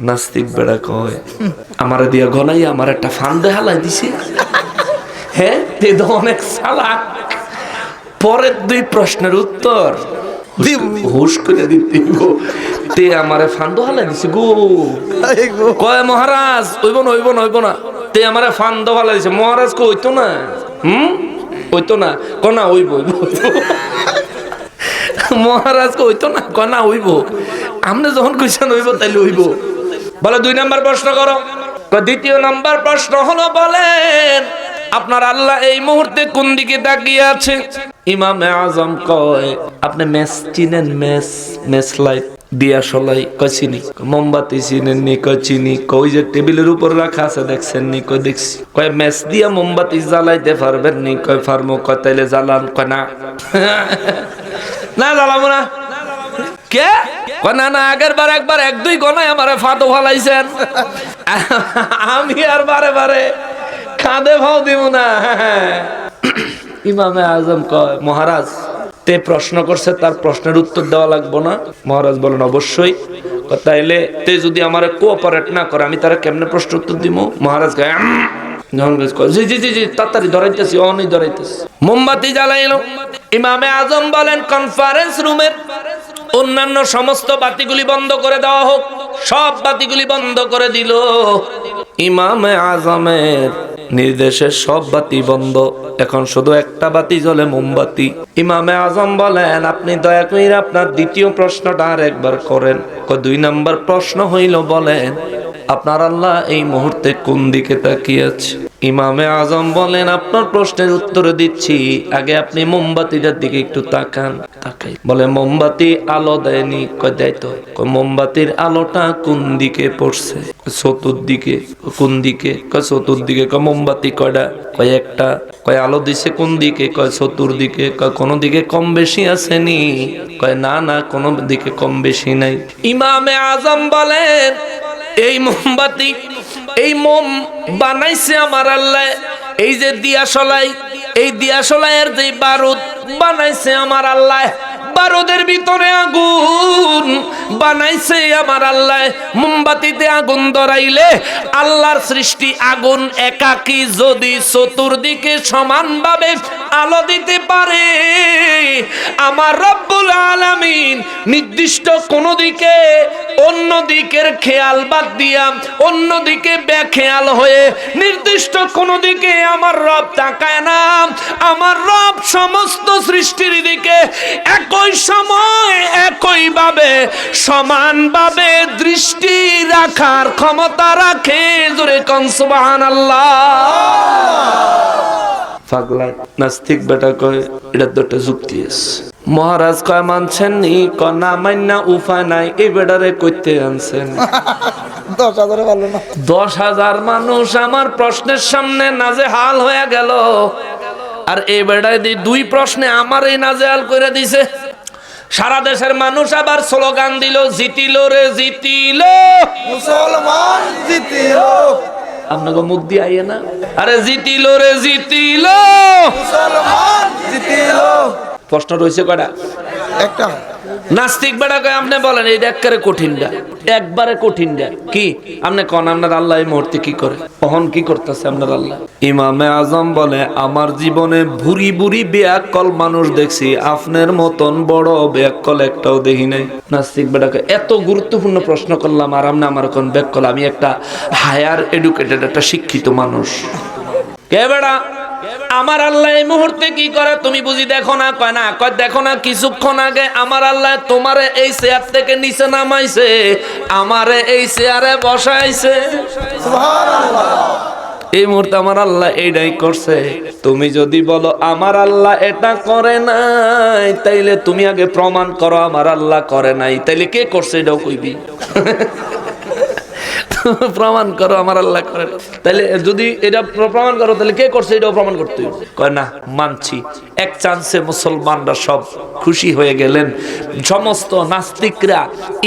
নাস্তিক বেড়া কয় আমার দিয়া গলাই আমার একটা ফান্দে হালাই দিছে। হ্যাঁ, তে তো অনেক চালাক। পরের দুই প্রশ্নের উত্তর হুশ করে দিতে তে আমারে ফান্দো হালাই দিছে গো। কয় মহারাজ ওইব না ওইব না ওইব না, তে আমারে ফান্দো হালাই দিছে। মহারাজ কো হইতো না, হইতো না, কনা ওইব। মহারাজ কো হইতো না, কনা হইব। আপনি যখন কইছেন হইব তাইলে হইব। বলে 2 নাম্বার প্রশ্ন করো। দ্বিতীয় নাম্বার প্রশ্ন হলো, বলেন আপনার আল্লাহ এই মুহূর্তে কোন দিকে তাকিয়ে আছে? ইমামে আজম কয় আপনি মেস চিনেন? মেস লাইট দিয়া সলাই, কয় চিনি। মোমবাতি চিনেন নি? কয় চিনি। কই যে টেবিলের উপর রাখা আছে দেখছেন নি? কয় দেখছি। কয় মেস দিয়া মোমবাতি জ্বালাইতে পারবেন নি? কয় পারমু। কয় তাইলে জ্বালান। কয় না না জ্বালাবো না। কে? কয় না না, আগের বার একবার 1-2 গনায় আমারে ফাতো ফালাইছেন, আমি আর বারে বারে কাঁদে ভাও দিব না। ইমামে আজম কয় মহারাজ তে প্রশ্ন করছে, তার প্রশ্নের উত্তর দেওয়া লাগবো না? মহারাজ বলেন অবশ্যই। তাইলে তে যদি আমারে কোঅপারেট না করে আমি তারা কেমনে প্রশ্ন উত্তর দিব? মহারাজ কয় জি জি জি জি তাড়াতাড়ি ধরাইতেছি, অনেক ধরাইতেছি। মোমবাতি জ্বালাইলো। ইমামে আজম বলেন কনফারেন্স রুমের অন্যান্য সমস্ত বাতিগুলি বন্ধ করে দেওয়া হোক। সব বাতিগুলি বন্ধ করে দিল। ইমামে আজমের নির্দেশে সব বাতি বন্ধ। এখন শুধু একটা বাতি জ্বলে, মোমবাতি। ইমামে আজম বলেন আপনি দয়া করে আপনার দ্বিতীয় প্রশ্নটা আর একবার করেন। 2 নাম্বার প্রশ্ন হইল, বলেন আপনার আল্লাহ এই মুহূর্তে কোন দিকে তাকিয়ে আছে? ইমামে আজম বলেন আপনার প্রশ্নের উত্তর দিচ্ছি, আগে আপনি মোমবাতিটার দিকে একটু তাকান। তাকাই। বলে মোমবাতি আলো দেয়নি? কয় দেয় তো। কয় মোমবাতির আলোটা কোন দিকে পড়ছে? চতুর্দিকে। কোন দিকে? কয় চতুর্দিকে। কয় মোমবাতি কয়টা? কয় একটা। কয় আলো দিছে কোন দিকে? কয় চতুর্দিকে। কয় কোন দিকে কম বেশি আসেনি? কয় না না, কোন দিকে কম বেশি নাই। ইমামে আজম বলেন এই মোমবাতি, এই মোম বানাইছে আমার আল্লাহ। এই যে দিয়াশলাই, এই দিয়াশলাইয়ের যে বারুদ বানাইছে আমার আল্লাহ। বারুদের ভিতরে আগুন বানাইছে আমার আল্লাহ। মোমবাতিতে আগুন ধরাইলে আল্লাহর সৃষ্টি আগুন একাকী যদি চতুর্দিকে সমানভাবে আলো দিতে পারে, আমার রব্বুল আলামিন নির্দিষ্ট কোন দিকে অন্য দিকের খেয়াল বাদ দিয়া অন্য দিকে বেখেয়াল হয়ে নির্দিষ্ট কোন দিকে আমার রব তাকায় না। আমার রব সমস্ত সৃষ্টির দিকে একই সময় একইভাবে সমানভাবে দৃষ্টি রাখার ক্ষমতা রাখে। জোরে কোন সুবহানাল্লাহ। পাগলা নাস্তিক বেটা কয় এটা তো একটা যুক্তি আছে। মহারাজ কয় মানছেন নি? কয় না মান্না উপায় নাই। এই বেটারে কইতে আনছেন? 10,000 ভালো না। 10,000 মানুষ আমার প্রশ্নের সামনে নাজেহাল হয়ে গেল। আর এই বেটায় 2 প্রশ্নে আমার এই নাজেহাল করে দিছে। সারা দেশের মানুষ আবার স্লোগান দিল, জিতিল রে জিতিল মুসলমান জিতিল। আপনাকে মুখ দিয়ে আইয়ে না? আরে জিতিল রে জিতিল মুসলমান জিতিল। প্রশ্ন রয়েছে কয়টা? একটা। নাস্তিক বেটা কয় আপনি বলেন এই একবারে কঠিনটা, একবারে কঠিনটা কি? আপনি কোন আপনার আল্লাহ এই মুহূর্তে কি করে, কখন কি করতেছে আপনার আল্লাহ? ইমামে আজম বলে আমার জীবনে ভুরি ভুরি বেয়াক্কল মানুষ দেখছি, আপনার মতন বড় বেয়াক্কল একটাও দেখি নাই। নাস্তিক বেটা কয় এত গুরুত্বপূর্ণ প্রশ্ন করলাম আর আপনি আমার কোন বেয়াক্কল? আমি একটা হায়ার এডুকেটেড, একটা শিক্ষিত মানুষ। কে বেটা? আমার আল্লাহ এই মুহূর্তে কি করে তুমি বুঝি দেখো না? কয় না। কয় দেখো না, কিছুক্ষণ আগে আমার আল্লাহ তোমারে এই চেয়ার থেকে নিচে নামাইছে, আমারে এই চেয়ারে বসাইছে। সুবহানাল্লাহ। এই মুহূর্তে আমার আল্লাহ এইটাই করছে। তুমি যদি বলো আমার আল্লাহ এটা করে নাই, তাইলে তুমি আগে প্রমাণ করো আমার আল্লাহ করে নাই। তাইলে কে করছে এটাও কইবি। প্রমাণ করো আমার আল্লাহ করে। তাহলে যদি এটা প্রমাণ করো তাহলে কে করছে এটাও প্রমাণ করতে হবে। কয় না মানছি। এক চান্সে মুসলমানরা সব খুশি হয়ে গেলেন। সমস্ত নাস্তিকরা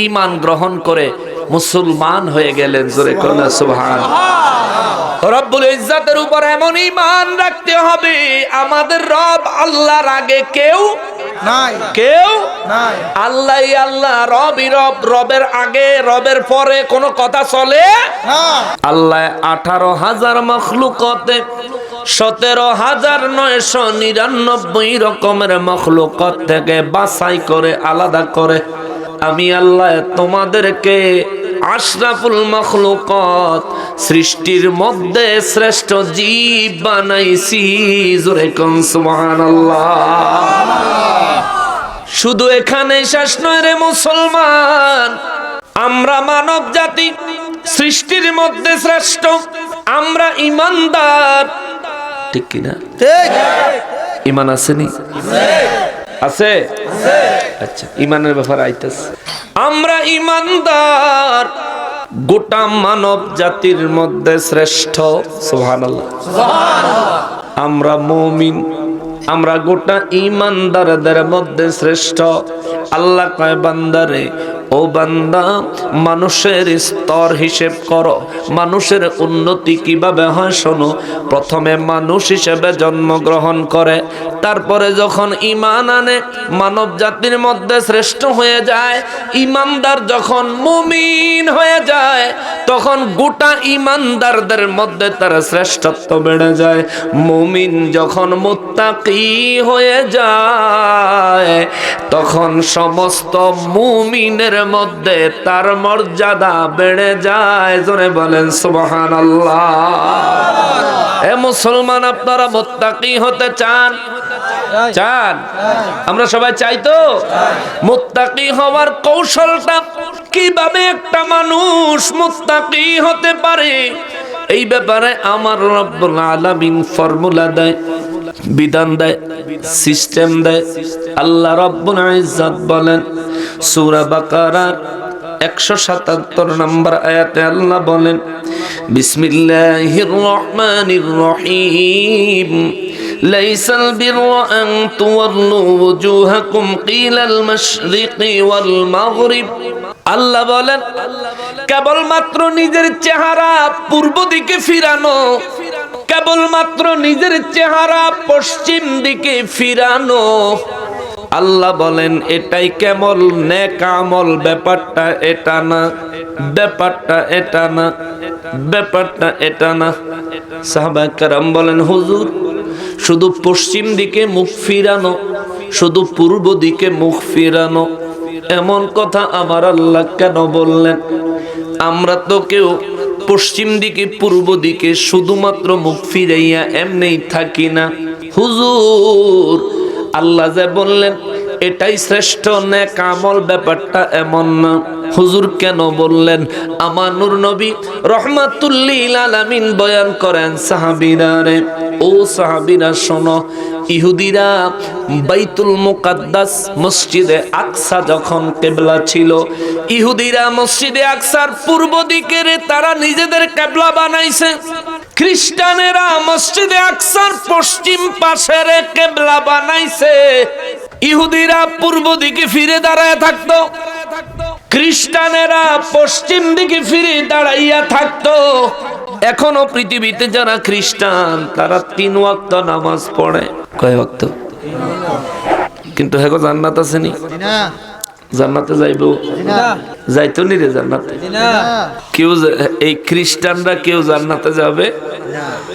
ঈমান গ্রহণ করে মুসলমান হয়ে গেলেন। জোরে কোন সুবহানাল্লাহ। রব্বুল ইজ্জতের উপর এমন ঈমান রাখতে হবে, আমাদের রব আল্লাহর আগে কেউ নাই, কেউ নাই। আল্লাহই আল্লাহ, রবই রব, রবের আগে রবের পরে কোনো কথা চলে না। আল্লাহ 18,000 মখলুকতে 17,999 রকমের মখলুকত থেকে বাছাই করে আলাদা করে আমি আল্লাহ তোমাদেরকে আশরাফুল মখলুকত সৃষ্টির মধ্যে শ্রেষ্ঠ জীব বানাইছি। জোরে কোন সুবহানাল্লাহ। শুধু এখানে শেষ নয় রে মুসলমান, আমরা মানব জাতি সৃষ্টির মধ্যে শ্রেষ্ঠ, আমরা ইমানদার, ঠিক কিনা? ঠিক। ইমান আসেনি? আছে। আচ্ছা, ইমানের ব্যাপারে আইতেছে। আমরা ইমানদার, গোটা মানব জাতির মধ্যে শ্রেষ্ঠ। সুবহানাল্লাহ। আমরা মুমিন, আমরা গোটা ইমানদারদের মধ্যে শ্রেষ্ঠ। আল্লাহ কয় বান্দারে, ও বান্দা, মানুষের স্তর হিসেব করো, মানুষের উন্নতি কিভাবে হয় শোনো। প্রথমে মানুষ হিসেবে জন্মগ্রহণ করে, তারপরে যখন ঈমান আনে মানব জাতির মধ্যে শ্রেষ্ঠ হয়ে যায়। ঈমানদার যখন মুমিন হয়ে যায়, তখন গোটা ঈমানদারদের মধ্যে তার শ্রেষ্ঠত্ব বেড়ে যায়। মুমিন যখন মুত্তাকি হয়ে যায়, তখন সমস্ত মুমিনের মধ্যে তার মর্যাদা বেড়ে যায়। জোরে বলেন সুবহানাল্লাহ। এ মুসলমান, আপনারা মুত্তাকি হতে চান? চান? আমরা সবাই চাই তো? মুত্তাকি হওয়ার কৌশলটা কিভাবে একটা মানুষ মুত্তাকি হতে পারে, এই ব্যাপারে আমার রব্বুল আলামিন ফর্মুলা দেয়, বিধান দেয়, সিস্টেম দেয়। আল্লাহ রব্বুল ইজ্জত বলেন সূরা বাকারার 177 নম্বর আয়াতে আল্লাহ বলেন, বিসমিল্লাহির রহমানির রহিম, লাইসাল বিররা আন তুওয়াল্লু ওয়ুজুহাকুম কিলাল মাশরিকি ওয়াল মাগরিব। আল্লাহ বলেন, কেবলমাত্র নিজের চেহারা পূর্ব দিকে ফিরানো, কেবলমাত্র নিজের চেহারা পশ্চিম দিকে ফিরানো। আল্লাহ বলেন এটাই কেবল নেক আমল, ব্যাপারটা এটা না, ব্যাপারটা এটা না, ব্যাপারটা এটা না। সাহাবায়ে কেরাম বলেন, হুজুর, শুধু পশ্চিম দিকে মুখ ফিরানো, শুধু পূর্ব দিকে মুখ ফিরানো, এমন কথা আমার আল্লাহ কেন বললেন? আমরা তো কেউ পশ্চিম দিকে পূর্ব দিকে শুধুমাত্র মুখ ফিরাইয়া এমনি থাকি না। হুজুর, আল্লাহ যে বললেন এটাই শ্রেষ্ঠ নেক আমল, ব্যাপারটা এমন না। হুজুর কেন বললেন? আমার নূর নবী রাহমাতুল লিল আলামিন বয়ান করেন, সাহাবীরা রে, ও সাহাবীরা শোনো, ইহুদিরা বাইতুল মুকাদ্দাস মসজিদে আকসা যখন কিবলা ছিল, ইহুদিরা মসজিদে আকসার পূর্ব দিকে তারা নিজেদের কিবলা বানাইছে। খ্রিস্টানেরা মসজিদে আকসার পশ্চিম পাশের কিবলা বানাইছে। ইহুদিরা পূর্ব দিকে ফিরে দাঁড়ায় থাকতো, খ্রিস্টানেরা পশ্চিম দিকে ফিরে দাঁড়াইয়া থাকতো। এখনো পৃথিবীতে যারা খ্রিস্টান, তারা 3 ওয়াক্ত নামাজ পড়ে। কয় ওয়াক্ত? কিন্তু হেগো জান্নাত আছে নি? জান্নাতে যাইব? যাইতো নি রে জান্নাতে? কেউ, এই খ্রিস্টানরা কেউ জান্নাতে যাবে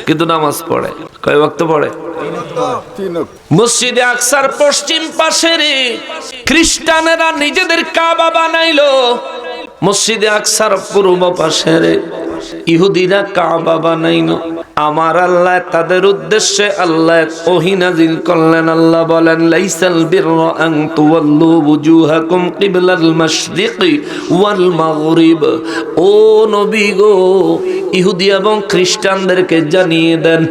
কিন্তু নামাজ পড়ে। কয় ওয়াক্ত পড়ে? মসজিদে আকসার পশ্চিম পাশের খ্রিস্টানেরা নিজেদের কাবা বানাইলো, মসজিদে আকসার পূর্ব পাশের ইহুদিরা কাবা বানাইলো। আমার আল্লাহ তাদের উদ্দেশ্যে আল্লাহ ওহী নাযিল করলেন। আল্লাহ বলেন, লাইসাল বিররা আন তুওয়াল্লু ওয়ুজুহাকুম কিবলাল মাশরিকি ওয়াল মাগরিব। ও নবী গো, ইহুদি এবং খ্রিস্টানদেরকে জানিয়ে দেন,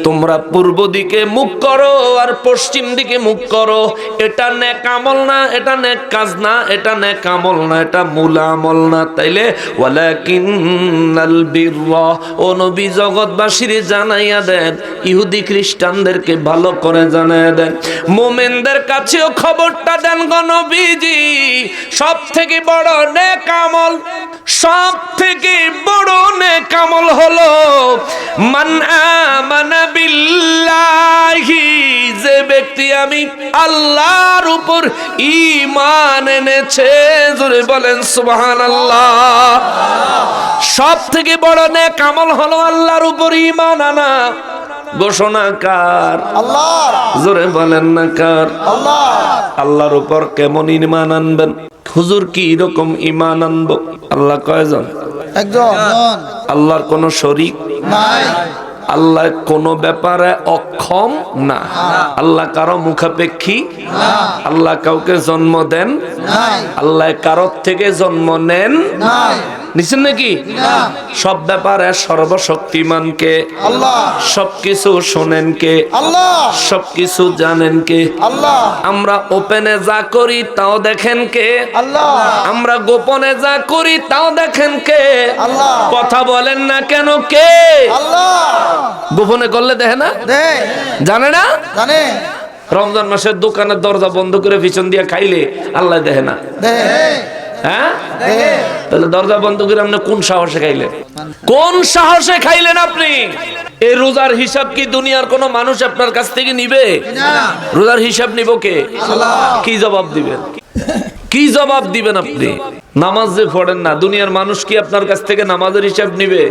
তোমরা পূর্ব দিকে মুখ করো আর পশ্চিম দিকে মুখ করো। এটা নেক আমল না, এটা নেক কাজ না, এটা নেক আমল না, এটা মূল আমল না। তাইলে ওয়ালাকিন্নাল বিররা, ও নবী জগৎবাসীর জানাইয়া দেন, ইহুদি খ্রিস্টানদেরকে ভালো করে জানাইয়া দেন, মুমিনদের কাছেও খবরটা দেন গো নবীজি। সব থেকে বড় নেক আমল, সব থেকে বড় নেক আমল হলো মান আমানা বিল্লাহি, যে ব্যক্তি আমি আল্লাহর উপর ঈমান এনেছে। জোরে বলেন সুবহানাল্লাহ। সব থেকে বড় নেক আমল হলো আল্লাহর উপর ঈমান আনা। ঘোষণা কার? আল্লাহর। জোরে বলেন না কার? আল্লাহর। আল্লাহর উপর কেমন ঈমান আনবেন? হুজুর কি রকম ঈমান আনবো? আল্লাহ কয়জন? একজন। আল্লাহর কোনো শরীক নাই। আল্লাহ কোনো ব্যাপারে অক্ষম না। আল্লাহ কারো মুখাপেক্ষী, আল্লাহ কাউকে জন্ম দেন, আল্লাহ কারোর থেকে জন্ম নেন, নিছেন নাকি? সব ব্যাপারে সর্বশক্তিমান কে? আল্লাহ। সবকিছু শোনেন কে? আল্লাহ। সবকিছু জানেন কে? আল্লাহ। আমরা ওপেনে যা করি তাও দেখেন কে? আল্লাহ। আমরা গোপনে যা করি তাও দেখেন কে? আল্লাহ। কথা বলেন না কেন কে? আল্লাহ। গোপনে করলে দেখে না? দে। জানে না? জানে। রমজান মাসের দোকানের দরজা বন্ধ করে পিছন দিয়ে খাইলে আল্লাহ দেখে না? দে। হ্যাঁ, দে। তাহলে দরজা বন্ধ করে আপনি কোন সাহসে খাইলেন? কোন সাহসে খাইলেন আপনি? এই রোজার হিসাব কি দুনিয়ার কোন মানুষ আপনার কাছ থেকে নিবে? রোজার হিসাব নিব কে? কি জবাব দিবেন? কি জবাব দিবেন আপনি? নামাজ যে পড়েন না, দুনিয়ার মানুষ কি আপনার কাছ থেকে নামাজের হিসাব নিবে?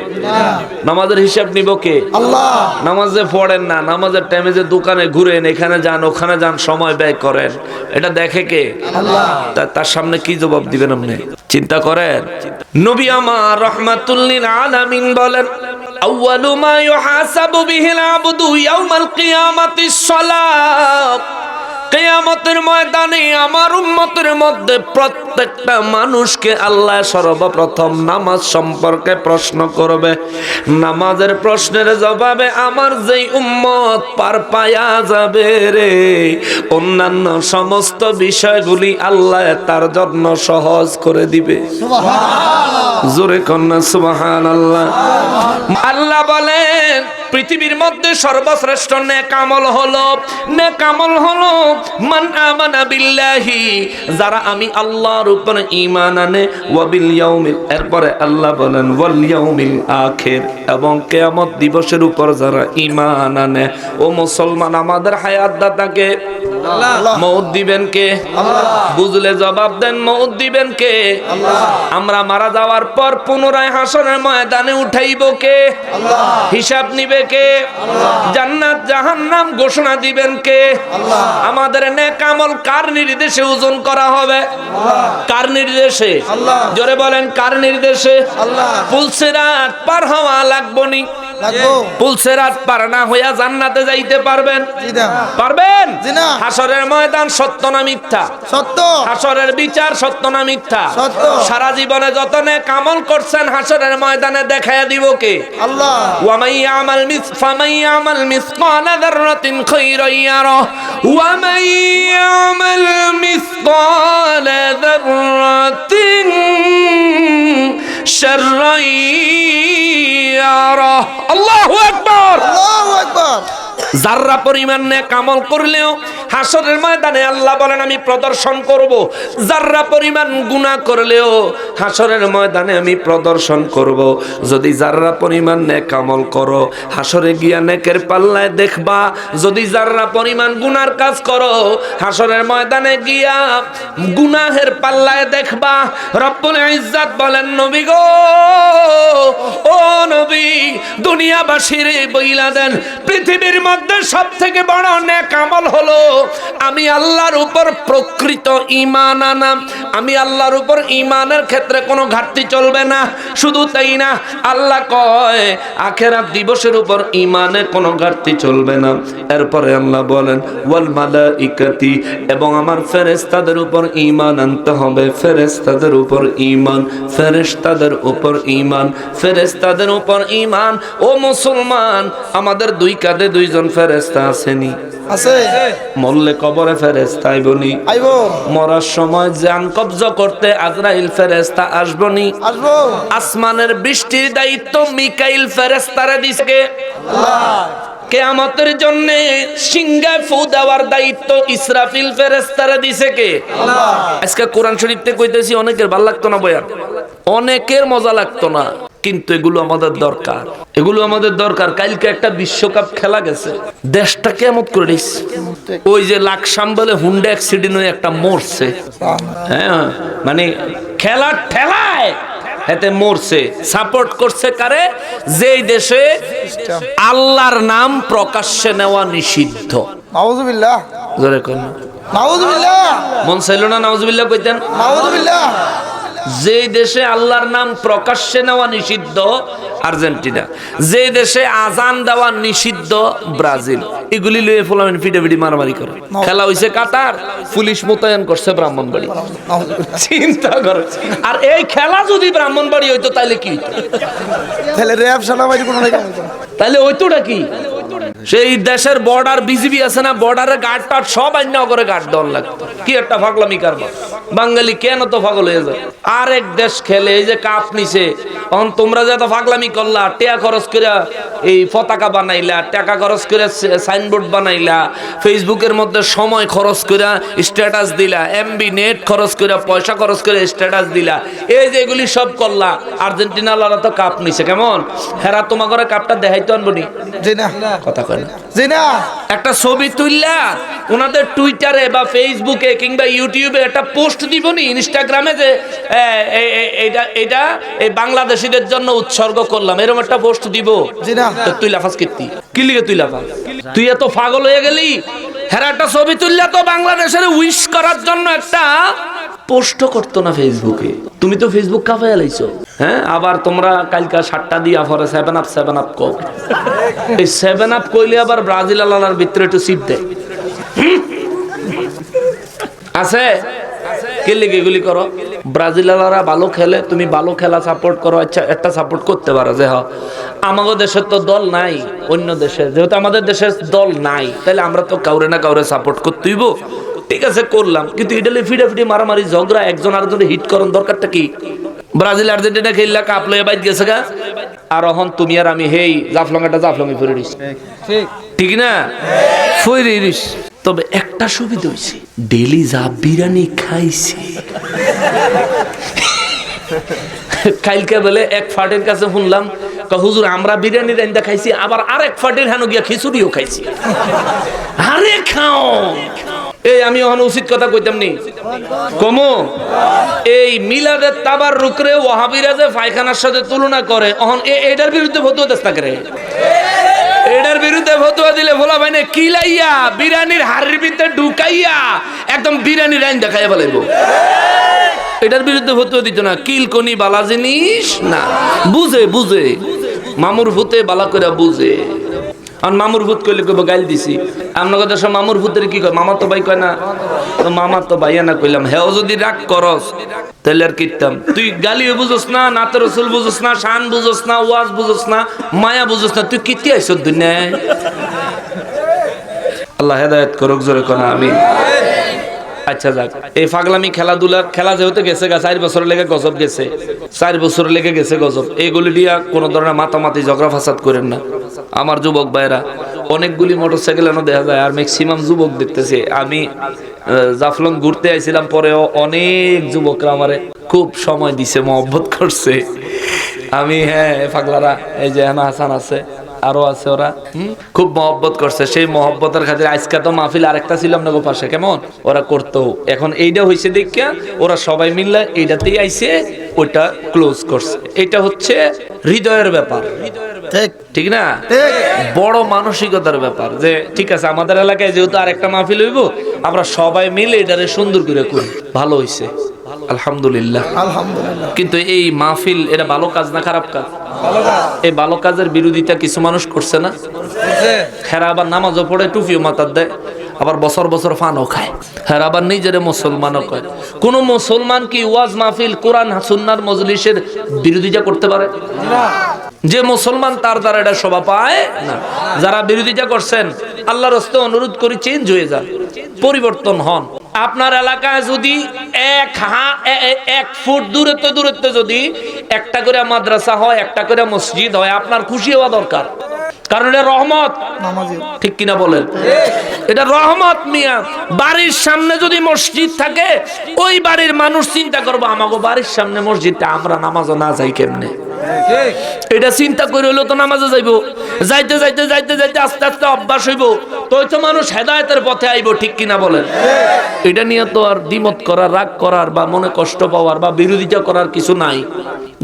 নামাজের হিসাব নিব কে? আল্লাহ। নামাজ যে পড়েন না, নামাজের টাইমে যে দোকানে ঘুরেন, এখানে যান ওখানে যান, সময় ব্যয় করেন, এটা দেখে কে? আল্লাহ। তার সামনে কি জবাব দিবেন আপনি? চিন্তা করেন। নবী আমার রাহমাতুল লিল আলামিন বলেন, আউয়ালু মা ইউহাসাবু বিহিল আবদু ইয়াউমাল কিয়ামাতিস সালাত। কিয়ামতের ময়দানে আমার উম্মতের মধ্যে প্রত্যেকটা মানুষকে আল্লাহ সর্বপ্রথম নামাজ সম্পর্কে প্রশ্ন করবে। নামাজের প্রশ্নের জবাবে আমার যেই উম্মত পার পায়া যাবে রে, অন্যান্য সমস্ত বিষয়গুলি আল্লাহ তার জন্য সহজ করে দিবে। সুবহানাল্লাহ। জোরে কন্যা সুবহানাল্লাহ। আল্লাহ বলেন পৃথিবীর মধ্যে সর্বশ্রেষ্ঠ নেক আমল হলো মান আমানা বিল্লাহি, যারা আমি আল্লাহর উপর ঈমান আনে, ওয়া বিল ইয়াউমিল, এরপরে আল্লাহ বলেন ওয়াল ইয়াউমিল আখির, এবং কিয়ামত দিবসের উপর যারা ঈমান আনে। ও মুসলমান, আমাদের হায়াত দাতাকে আল্লাহ। মউত দিবেন কে? আল্লাহ। বুঝলে জবাব দেন, মউত দিবেন কে? আল্লাহ। আমরা মারা যাওয়ার পর পুনরায় হাসরের ময়দানে উঠাইব কে? আল্লাহ। হিসাব নিবে কে? আল্লাহ। জান্নাত জাহান্নাম ঘোষণা দিবেন কে? আল্লাহ। আমাদের নেক আমল কার নির্দেশে ওজন করা হবে? আল্লাহ। কার নির্দেশে? আল্লাহ। জোরে বলেন, কার নির্দেশে? আল্লাহ। পুলসিরাত পার হওয়া লাগবনি। পুলসিরাত পার না হইয়া জান্নাতে যাইতে পারবেন? পারবেন? হাসরের ময়দান সত্য না মিথ্যা? সত্য। হাসরের বিচার সত্য না মিথ্যা? সত্য। সারা জীবনে যত নেক আমল করছেন হাসরের ময়দানে দেখায়া দিব কে? আল্লাহ। ওয়া মাইয়ামাল ফামাইয়ামাল মিসকালা যাররাতিন খায়রান ইয়ারা ওয়া মাইয়ামাল মিসকালা যাররাতিন শাররান ইয়ারা। আল্লাহু আকবার। আল্লাহু আকবার। যাররা পরিমাণ নেক আমল করলেও হাসরের ময়দানে আল্লাহ বলেন আমি প্রদর্শন করব। যাররা পরিমাণ গুনাহ করলেও হাসরের ময়দানে আমি প্রদর্শন করব। যদি যাররা পরিমাণ নেক আমল করো, হাসরে গিয়া নেকের পাল্লায় দেখবা। যদি যাররা পরিমাণ গুনার কাজ করো, হাসরের ময়দানে গিয়া গুনাহের পাল্লায় দেখবা। রব্বুল ইজ্জত বলেন, নবী গো, ও নবী, দুনিয়াবাসীর বইলা দেন পৃথিবীর মধ্যে সবথেকে বড় নেক আমল হলো আমি আল্লাহর উপর প্রকৃত ঈমান আনা। আমি আল্লাহর উপর ঈমানের ক্ষেত্রে কোনো ঘাটতি চলবে না। শুধু তাই না, আল্লাহ কয় আখিরাত দিবসের উপর ঈমানে কোনো ঘাটতি চলবে না। এরপরে আল্লাহ বলেন ওয়াল মালাইকাতি, এবং আমার ফেরেশতাদের উপর ঈমান আনতে হবে। ফেরেশতাদের উপর ঈমান, ফেরেশতাদের উপর ঈমান, ফেরেশতাদের উপর ঈমান। ও মুসলমান, আমাদের দুই কাঁধে দুইজন ফেরেশতা আসেনি? আছে। মরলে কবরে ফেরেশতা আইবনি? আইবো। মরার সময় জান কবজা করতে আজরাইল ফেরেশতা আসবনি? আসবো। আসমানের বৃষ্টির দায়িত্ব মিকাইল ফেরেশতারে দিছে আল্লাহ। কিয়ামতের জন্য সিংহায় ফু দেওয়ার দায়িত্ব ইসরাফিল ফেরেশতারে দিছে কে? আল্লাহ। আজকে কোরআন শরীফ থেকে কইতেছি, অনেকের ভালো লাগতো না বয়ান। অনেকের মজা লাগতো না, কিন্তু এগুলো আমাদের দরকার, এগুলো আমাদের দরকার। কালকে একটা বিশ্বকাপ খেলা গেছে, দেশটা কেমন করে দিচ্ছে। ওই যে লাকসাম বলে হুন্ডা অ্যাক্সিডেন্ট হয়ে একটা মরছে, হ্যাঁ, মানে খেলার ঠেলায় এতে মরছে। সাপোর্ট করছে কারে? যেই দেশে আল্লাহর নাম প্রকাশ্যে নেওয়া নিষিদ্ধ। নাউজুবিল্লাহ, জোরে কোন নাউজুবিল্লাহ, মন চাইল না নাউজুবিল্লাহ কইতেন? নাউজুবিল্লাহ। যে দেশে আল্লাহর নাম প্রকাশ্যে নেওয়া নিষিদ্ধ আর্জেন্টিনা, যে দেশে আজান দেওয়া নিষিদ্ধ ব্রাজিল, এগুলি লয়ে ফলামেন ফিটাফিটি মারামারি করে। খেলা হইছে কাতার, পুলিশ মোতায়েন করছে ব্রাহ্মণবাড়ি। চিন্তা করো, আর এই খেলা যদি ব্রাহ্মণবাড়ি হইতো তাইলে কি হইতো? তাহলে র্যাব সেনাবাহিনী কোনো নাই কেমন? তাইলে হইতোটা কি? সেই দেশের বর্ডার বিজিবি আছে না, বর্ডারে গার্ড টার্ড সব আইন করে গার্ড দেওয়ার লাগতো। কি একটা পাগলামি কারবার। বাঙালি কেন তো পাগল হয়ে যায়? আরেক দেশ খেলে, এই যে কাপ নিছে, তখন তোমরা যে এত পাগলামি করলা, টাকা খরচ করে এই পতাকা বানাইলা, টাকা খরচ করে সাইনবোর্ড বানাইলা, ফেসবুকের মধ্যে সময় খরচ করে স্ট্যাটাস দিলা, এমবি নেট খরচ করে, পয়সা খরচ করে স্ট্যাটাস দিলা, এই যে এগুলি সব করলা। আর্জেন্টিনা লারা তো কাপ নিছে, কেমন হেরা তোমার ঘরে কাপটা দেখাইতো আনবনি? জি না, কথা কয় না। জি না। একটা ছবি তুললা ওনাদের টুইটারে বা ফেসবুকে কিংবা ইউটিউবে একটা পোস্ট দিবনি, ইনস্টাগ্রামে, যে এটা এই বাংলাদেশীদের জন্য উৎসর্গ করলাম, এরকম একটা পোস্ট দিব? জি না। তো তুই লাফাস কীর্তি কি লিগে? তুই লাফাস, তুই এত পাগল হয়ে গেলি? হেরা একটা ছবি তুললা তো বাংলাদেশের উইশ করার জন্য একটা পোস্ট করতো না ফেসবুকে? তুমি তো ফেসবুক কাফে এলাইছো, হ্যাঁ? আবার তোমরা কালকা 7টা দিয়া পরে 7 আপ কও। এই 7 আপ কইলে আবার ব্রাজিল আলার ভিতরে একটু সিপ দেয় আছে। কে লিগে এগুলি করো? ব্রাজিল আলারা ভালো খেলে, তুমি ভালো খেলা সাপোর্ট করো, আচ্ছা একটা সাপোর্ট করতে পারো যে হ্যাঁ আমাদের দেশের তো দল নাই, অন্য দেশে যেহেতু আমাদের দেশের দল নাই, তাহলে আমরা তো কাউরে না কাউরে সাপোর্ট করতেইব। ঠিক আছে, করলাম, কিন্তু ইটালি ফিডাফিডি মারামারি ঝগড়া, একজন আরেকজনে হিট করার দরকারটা কি? ব্রাজিল আর্জেন্টিনা খেললা, কাপ লয়ে বাইত গেছে গা, আর এখন তুমি আর আমি হেই জাফলংটা জাফলংই ফিরে দিস, ঠিক না? ফিরে দিস। তবে একটা সুবিধা হইছে, ডেলি যা বিরিয়ানি খাইছে। কালকে বলে এক ফাটের কাছে শুনলাম, হুজুর আমরা বিরিয়ানি রান্দা খাইছি, আবার আরেক ফাটের হেন গিয়া খিচুড়িও খাইছি। আরে খাও, এই আমি এখন উচিত কথা কইতাম নি কমো। এই মিলাদের তাবার রুকরে ওয়াহাবিরা যে পায়খানার সাথে তুলনা করে, এখন এটার বিরুদ্ধে ফতোয়া দেশ না করে? এটার বিরুদ্ধে ফতোয়া দিলে ভোলা ভাই না কিলাইয়া বিরিয়ানির হাড়ির ভিতরে ঢুকাইয়া একদম বিরিয়ানি রাইন দেখাইয়া বলাইব। এটার বিরুদ্ধে ফতোয়া দিত না। কিলকনি বালা জিনিস না, বুঝে বুঝে মামুর ভূতে বালা করে বুঝে। আর মামুর ভূত কইলে কইব গাইল দিছি। আপনার দেশে মামুর ভূতের কি কয়? মামা তো ভাই কয় না, তো মামা তো ভাইয়া না কইলাম। হেও যদি রাগ করস তাহলে আর কিতাম, তুই গালিও বুঝোস না, নাতে রসুল বুঝোস না, শান বুঝোস না, ওয়াজ বুঝোস না, মায়া বুঝোস না, তুই কিতি আইস দুনিয়ায়? আল্লাহ হেদায়েত করুক, জোরে কোন আমিন। আচ্ছা যাক, এই পাগলামি খেলাধুলার খেলা যেহেতু গেছে গা, 4 বছর লেগে গজব গেছে, 4 বছর লেগে গেছে গজব। এইগুলি দিয়া কোন ধরনের মাতামাতি ঝগড়া ফাসাদ করেন না আমার যুবক ভাইরা। অনেকগুলি মোটরসাইকেল এনে দেখা যায়, আর ম্যাক্সিমাম যুবক দেখতেছে। আমি জাফলং ঘুরতে আইছিলাম, পরেও অনেক যুবকরা আমারে খুব সময় দিছে, মহব্বত করছে। আমি হ্যাঁ পাগলারা, এই যে হাসান আছে, আরো আছে, ওরা খুব মহব্বত করছে। সেই মহব্বতের খাতির আজকে তো মাহফিল আরেকটা ছিল আপনার পাশে, কেমন ওরা করতো। এখন এইটা হয়েছে দেখিয়া ওরা সবাই মিললে এইটাতেই আইছে, ওইটা ক্লোজ করছে। এটা হচ্ছে হৃদয়ের ব্যাপার, ঠিক না? বড় মানসিকতার ব্যাপার, যে ঠিক আছে আমাদের এলাকায় যেহেতু আরেকটা মাহফিল হইব, আমরা সবাই মিলে এটারে সুন্দর করে করি। ভালো হইছে, আলহামদুলিল্লাহ, আলহামদুলিল্লাহ। কিন্তু এই মাহফিল এটা ভালো কাজ না খারাপ কাজ? এই ভালো কাজের বিরোধিতা কিছু মানুষ করছে না? হেরা আবার নামাজও পড়ে, টুপিও মাথার দেয়, আবার বছর বছর ফানও খায়। হেরা আবার নিজের মুসলমানও কয়। কোন মুসলমান কি ওয়াজ মাহফিল কোরআন সুন্নাহর মজলিসের বিরোধিতা করতে পারে? যে মুসলমান তার দ্বারা এটা শোভা পায় না। যারা বিরোধিতা করছেন, আল্লাহর রাস্তায় অনুরোধ করি চেঞ্জ হয়ে যান, পরিবর্তন হন। আপনার এলাকায় যদি 1 ফুট দূরত্বে যদি একটা করে মাদ্রাসা হয়, একটা করে মসজিদ হয়, আপনার খুশি হওয়া দরকার। কারণ এটা রহমত, নামাজি ঠিক কিনা বলেন? এটা রহমত মিয়া। বাড়ির সামনে যদি মসজিদ থাকে, ওই বাড়ির মানুষ চিন্তা করবো আমাকে বাড়ির সামনে মসজিদটা, আমরা নামাজও না যাই কেমনে। এটা চিন্তা করে হলো তো নামাজে যাইবো, যাইতে যাইতে যাইতে যাইতে আস্তে আস্তে অভ্যাস হইব, তো মানুষ হেদায়েতের পথে আইবো, ঠিক কিনা বলেন? এটা নিয়ে তো আর দ্বিমত করার, রাগ করার বা মনে কষ্ট পাওয়ার বা বিরোধিতা করার কিছু নাই।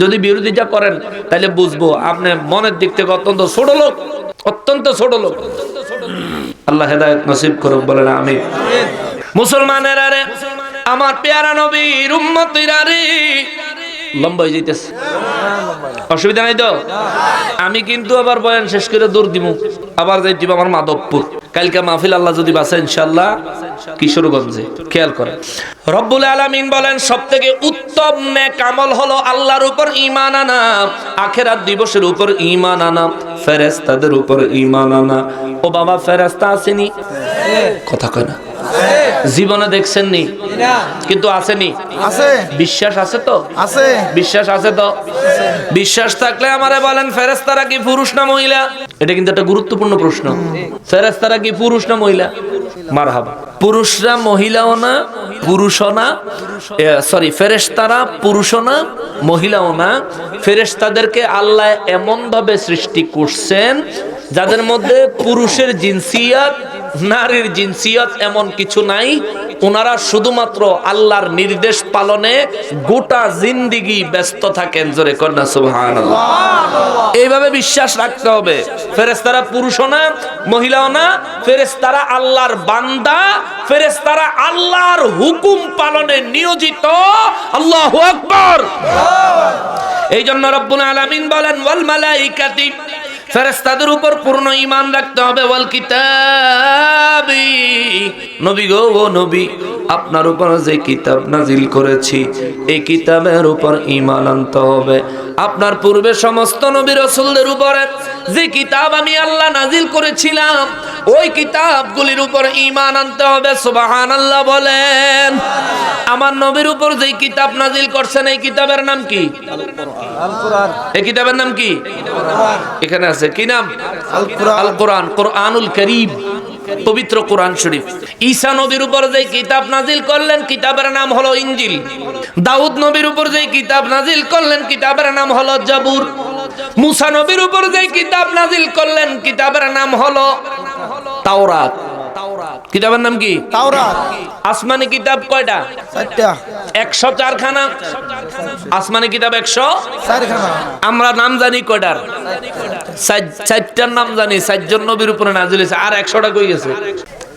যদি বিরোধিতা করেন তাহলে বুঝবো আপনি মনের দিক থেকে অত্যন্ত ছোট লোক, অত্যন্ত ছোট লোক। আল্লাহ হেদায়েত নসিব করুক, বলেন আমিন। মুসলমানেরা রে, আমার পেয়ারা নবীর উম্মতিরা রে, লম্বা হয়ে যাইতেছে, অসুবিধা নাই তো? আমি কিন্তু আবার বয়ান শেষ করে দৌড় দিব, আবার যাই দিব আমার মাধবপুর। কালকে মাহফিল আল্লাহ যদি বাঁচে ইনশাআল্লাহ কিশোরগঞ্জে। খেয়াল করেন, রব্বুল আলামিন বলেন সবথেকে উত্তম নেক আমল হলো আল্লাহর উপর ঈমান আনা, আখিরাত দিবসের উপর ঈমান আনা, ফেরেশতাদের উপর ঈমান আনা। ও বাবা, ফেরেশতা আসেনি? কথা কয় না। জীবনে দেখছেন নি? কিন্তু আসেনি? আছে। বিশ্বাস আছে তো? আছে। বিশ্বাস আছে তো? বিশ্বাস থাকলে আমারে বলেন, ফেরেশতারা কি পুরুষ না মহিলা? এটা কিন্তু একটা গুরুত্বপূর্ণ প্রশ্ন। ফেরেশতারা কি পুরুষ না মহিলা? মারহাবা। পুরুষরা মহিলাও না, পুরুষও না, সরি, ফেরেশতারা পুরুষও না, মহিলাও না। ফেরেশতাদেরকে আল্লাহ এমন ভাবে সৃষ্টি করছেন যাদের মধ্যে পুরুষের জিনসিয়ত, নারীর জিনসিয়ত এমন কিছু নাই। ওনারা শুধুমাত্র আল্লাহর নির্দেশ পালনে গোটা জিন্দেগি ব্যস্ত থাকেন। জোরে কন্যা সুবহানাল্লাহ। এইভাবে বিশ্বাস রাখতে হবে। ফেরেশতারা পুরুষও না, মহিলাও না, ফেরেশতারা আল্লাহর বান্দা, ফেরেশতারা আল্লাহর হুকুম পালনে নিয়োজিত। আল্লাহু আকবার। এই জন্য রব্বুল আলামিন বলেন, ওয়াল মালাইকাতি, ফেরেশতাদের উপর পূর্ণ ঈমান রাখতে হবে। ওয়াল কিতাবি, নবী গো, ও নবী, আপনার উপর যে কিতাব নাজিল করেছি এই কিতাবের উপর ঈমান আনতে হবে। আপনার পূর্বে সমস্ত নবী রাসূলদের উপরে যে কিতাব আমি আল্লাহ নাজিল করেছিলাম ওই কিতাবগুলির উপর ঈমান আনতে হবে। সুবহানাল্লাহ বলেন। আমার নবীর উপর যে কিতাব নাজিল করছেন এই কিতাবের নাম কি? আল কোরআন। এই কিতাবের নাম কি? এখানে আছে কি নাম? আল কোরআন। আল কোরআন, কোরআনুল কারীম, পবিত্র কোরআন শরীফ। ঈসা নবীর উপর যে কিতাব নাজিল করলেন কিতাবের নাম হলো ইনজিল। দাউদ নবীর উপর যে কিতাব নাজিল করলেন কিতাবের নাম হলো জাবুর। মুসা নবীর উপর যে কিতাব নাজিল করলেন কিতাবের নাম হলো তাওরাত। কিতাবের নাম কি? তাওরাত। আসমানি কিতাব কয়টা? 4টা। 104 খানা। আসমানি কিতাব 104 খানা। আমরা নাম জানি কয়টার? 4টার নাম জানি। 4 জন নবীর উপরে নাজিল হয়েছে। আর 100টা কই গেছে?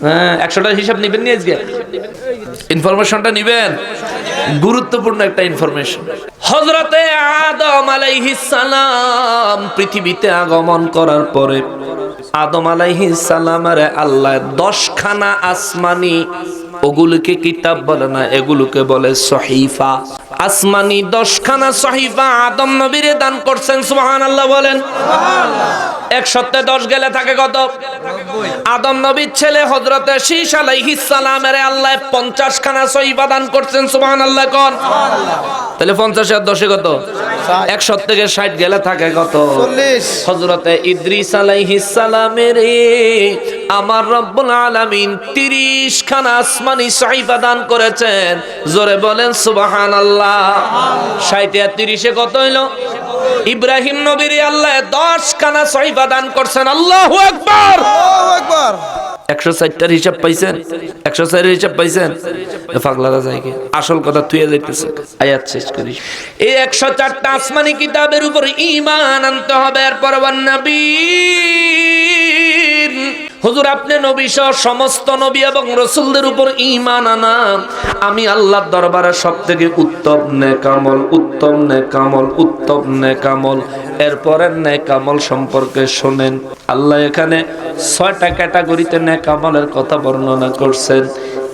হ্যাঁ, 100টার হিসাব নিবেন নি আজকে? ইনফরমেশনটা নিবেন, গুরুত্বপূর্ণ একটা ইনফরমেশন। হযরতে আদম আলাইহিস সালাম পৃথিবীতে আগমন করার পরে আদম আলাইহিস সালামের আল্লাহ 10 খানা আসমানি, ওগুলোকে কিতাব বলে না, এগুলোকে বলে সহিফা। আসমানি 10 খানা সহিফা আদম নবীরে দান করছেন। সুবহানাল্লাহ বলেন। 100 10 গেলে থাকে কত? আদম নবীর ছেলে হযরতে শীশ আলাইহিস সালামের আল্লাহ 50 খানা সহিফা দান করছেন। সুবহানাল্লাহ কোন? তাহলে 50 আর 10 কত? 100 থেকে 60 গেলে থাকে কত? 40। হযরতে ইদ্রিস আলাইহিস সালামের আমার রব্বুল আলামিন 30 খানা আসমানি সহিফা দান করেছেন। জোরে বলেন সুবহানাল্লাহ। 60 আর 30 কত হইল? ইব্রাহিম নবীর আল্লাহ 10 খানা সহিফা দান করছেন। আল্লাহু আকবার। আল্লাহু আকবার। 160টার হিসাব পাইছেন? 104 এর হিসাব পাইছেন? পাগলারা যায় কি? আসল কথা তুই যাইতেছে। আয়াত শেষ করি। এই 104টা আসমানি কিতাবের উপর ঈমান আনতে হবে। এরপর নবী, হুজুর আপনি নবী সহ সমস্ত নবী এবং রাসূলদের উপর ঈমান আনা আমি আল্লাহর দরবারে সবথেকে উত্তম নেক আমল, উত্তম নেক আমল, উত্তম নেক আমল। এরপরের নেক আমল সম্পর্কে শুনেন। আল্লাহ এখানে 6টা ক্যাটাগরিতে নেক আমলের কথা বর্ণনা করছেন।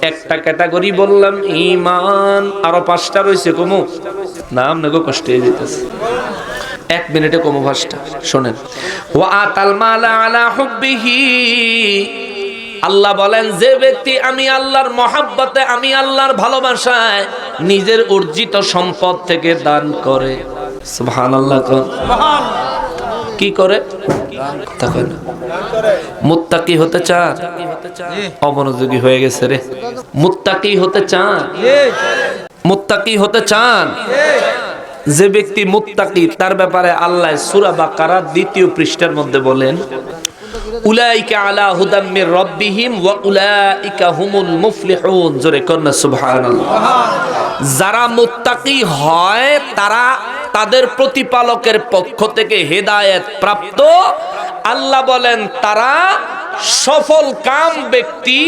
একটা ক্যাটাগরি বললাম ঈমান, আরো 5টা রয়েছে। কমু নাম নেগো কষ্ট হয়ে যেতেছে। 1 মিনিটে কম ভাষটা শোনেন। ওয়া আতাল মালা আলা হুব্বিহি, আল্লাহ বলেন যে ব্যক্তি আমি আল্লাহর মহব্বতে, আমি আল্লাহর ভালোবাসায় নিজের অর্জিত সম্পদ থেকে দান করে। সুবহানাল্লাহ। কি করে? কথা কয় না। মুত্তাকি হতে চান? অমনোযোগী হয়ে গেছে রে। মুত্তাকি হতে চান? মুত্তাকি হতে চান? যে ব্যক্তি মুত্তাকি তার ব্যাপারে আল্লাহ সূরা বাকারা ২য় পৃষ্ঠার মধ্যে বলেন, উলাইকা আলা হুদাম মির রাব্বিহিম ওয়া উলাইকা হুমুল মুফলিহুন। জোরে কন্না সুবহানাল্লাহ। যারা মুত্তাকি হয় তারা তাদের প্রতিপালকের পক্ষ থেকে হেদায়েত প্রাপ্ত। আল্লাহ বলেন তারা সফল কাম ব্যক্তি,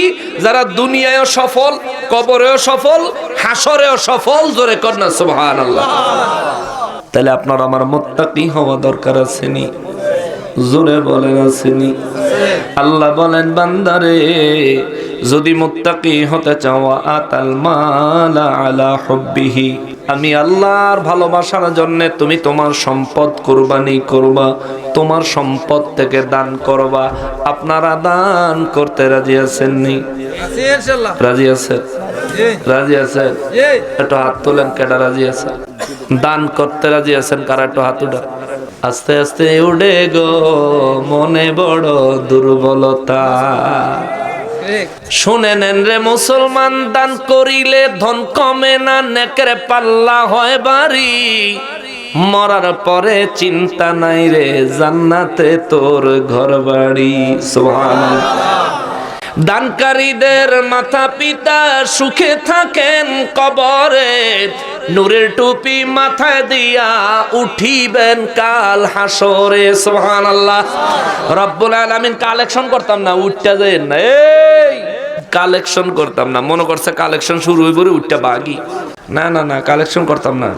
যারা দুনিয়ায়ও সফল, কবরেও সফল, হাসরেও সফল। জোরে কন্না সুবহানাল্লাহ। তাহলে আপনার আমার মুত্তাকি হওয়া দরকার আছে নি? জোরে বলেন আসেনি? আল্লাহ বলেন বান্দারে যদি মুত্তাকি হতে চাও আতাল মালা আলা হুব্বিহি, আমি আল্লাহর ভালোবাসার জন্য তুমি তোমার সম্পদ কুরবানি করবা, তোমার সম্পদ থেকে দান করবা। আপনারা দান করতে রাজি আছেন নি? রাজি আছেন? রাজি আছেন? একটু হাত তোলেন। কেডা রাজি আছে? দান করতে রাজি আছেন কারা? একটু হাত উঠান। আস্তে আস্তে উড়ে গো মনে বড় দুর্বলতা। শুনে নেন রে মুসলমান, দান করিলে ধন কমে না, নেকের পাল্লা হয় ভারী। মরার পরে চিন্তা নাই রে, জান্নাতে তোর ঘর বাড়ি। সুবহানাল্লাহ। দানকারীদের মাতা পিতা সুখে থাকেন কবরে, নূরের টুপি মাথায় দিয়া উঠিবেন কাল হাসরে। সুবহানাল্লাহ। রব্বুল আলামিন কালেকশন করতাম না, উঠটা যায় না। এই কালেকশন করতাম না, মনে করছে কালেকশন শুরু হইব রে উঠটা বাগি। না না না, কালেকশন করতাম না।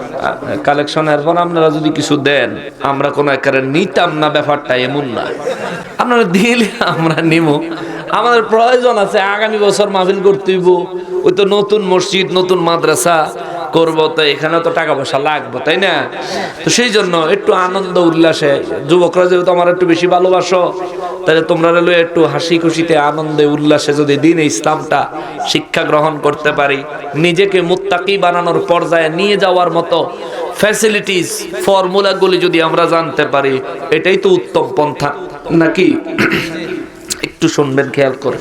কালেকশন এরপর আপনারা যদি কিছু দেন আমরা কোনো একেবারে নিতাম না, ব্যাপারটা এমন না। আপনারা দিলে আমরা নিব। আমাদের প্রয়োজন আছে, আগামী বছর মাহফিল করতে হইব, ওই তো নতুন মসজিদ নতুন মাদ্রাসা করবো, তো এখানে তো টাকা পয়সা লাগবে, তাই না? তো সেই জন্য একটু আনন্দ উল্লাসে, যুবকরা যেহেতু আমার একটু বেশি ভালোবাসো, তাহলে তোমরা রেলো একটু হাসি খুশিতে আনন্দে উল্লাসে যদি দিন ইসলামটা শিক্ষা গ্রহণ করতে পারি, নিজেকে মুত্তাকি বানানোর পর্যায়ে নিয়ে যাওয়ার মতো ফ্যাসিলিটিস ফর্মুলাগুলি যদি আমরা জানতে পারি, এটাই তো উত্তম পন্থা নাকি? একটু শুনবেন, খেয়াল করে।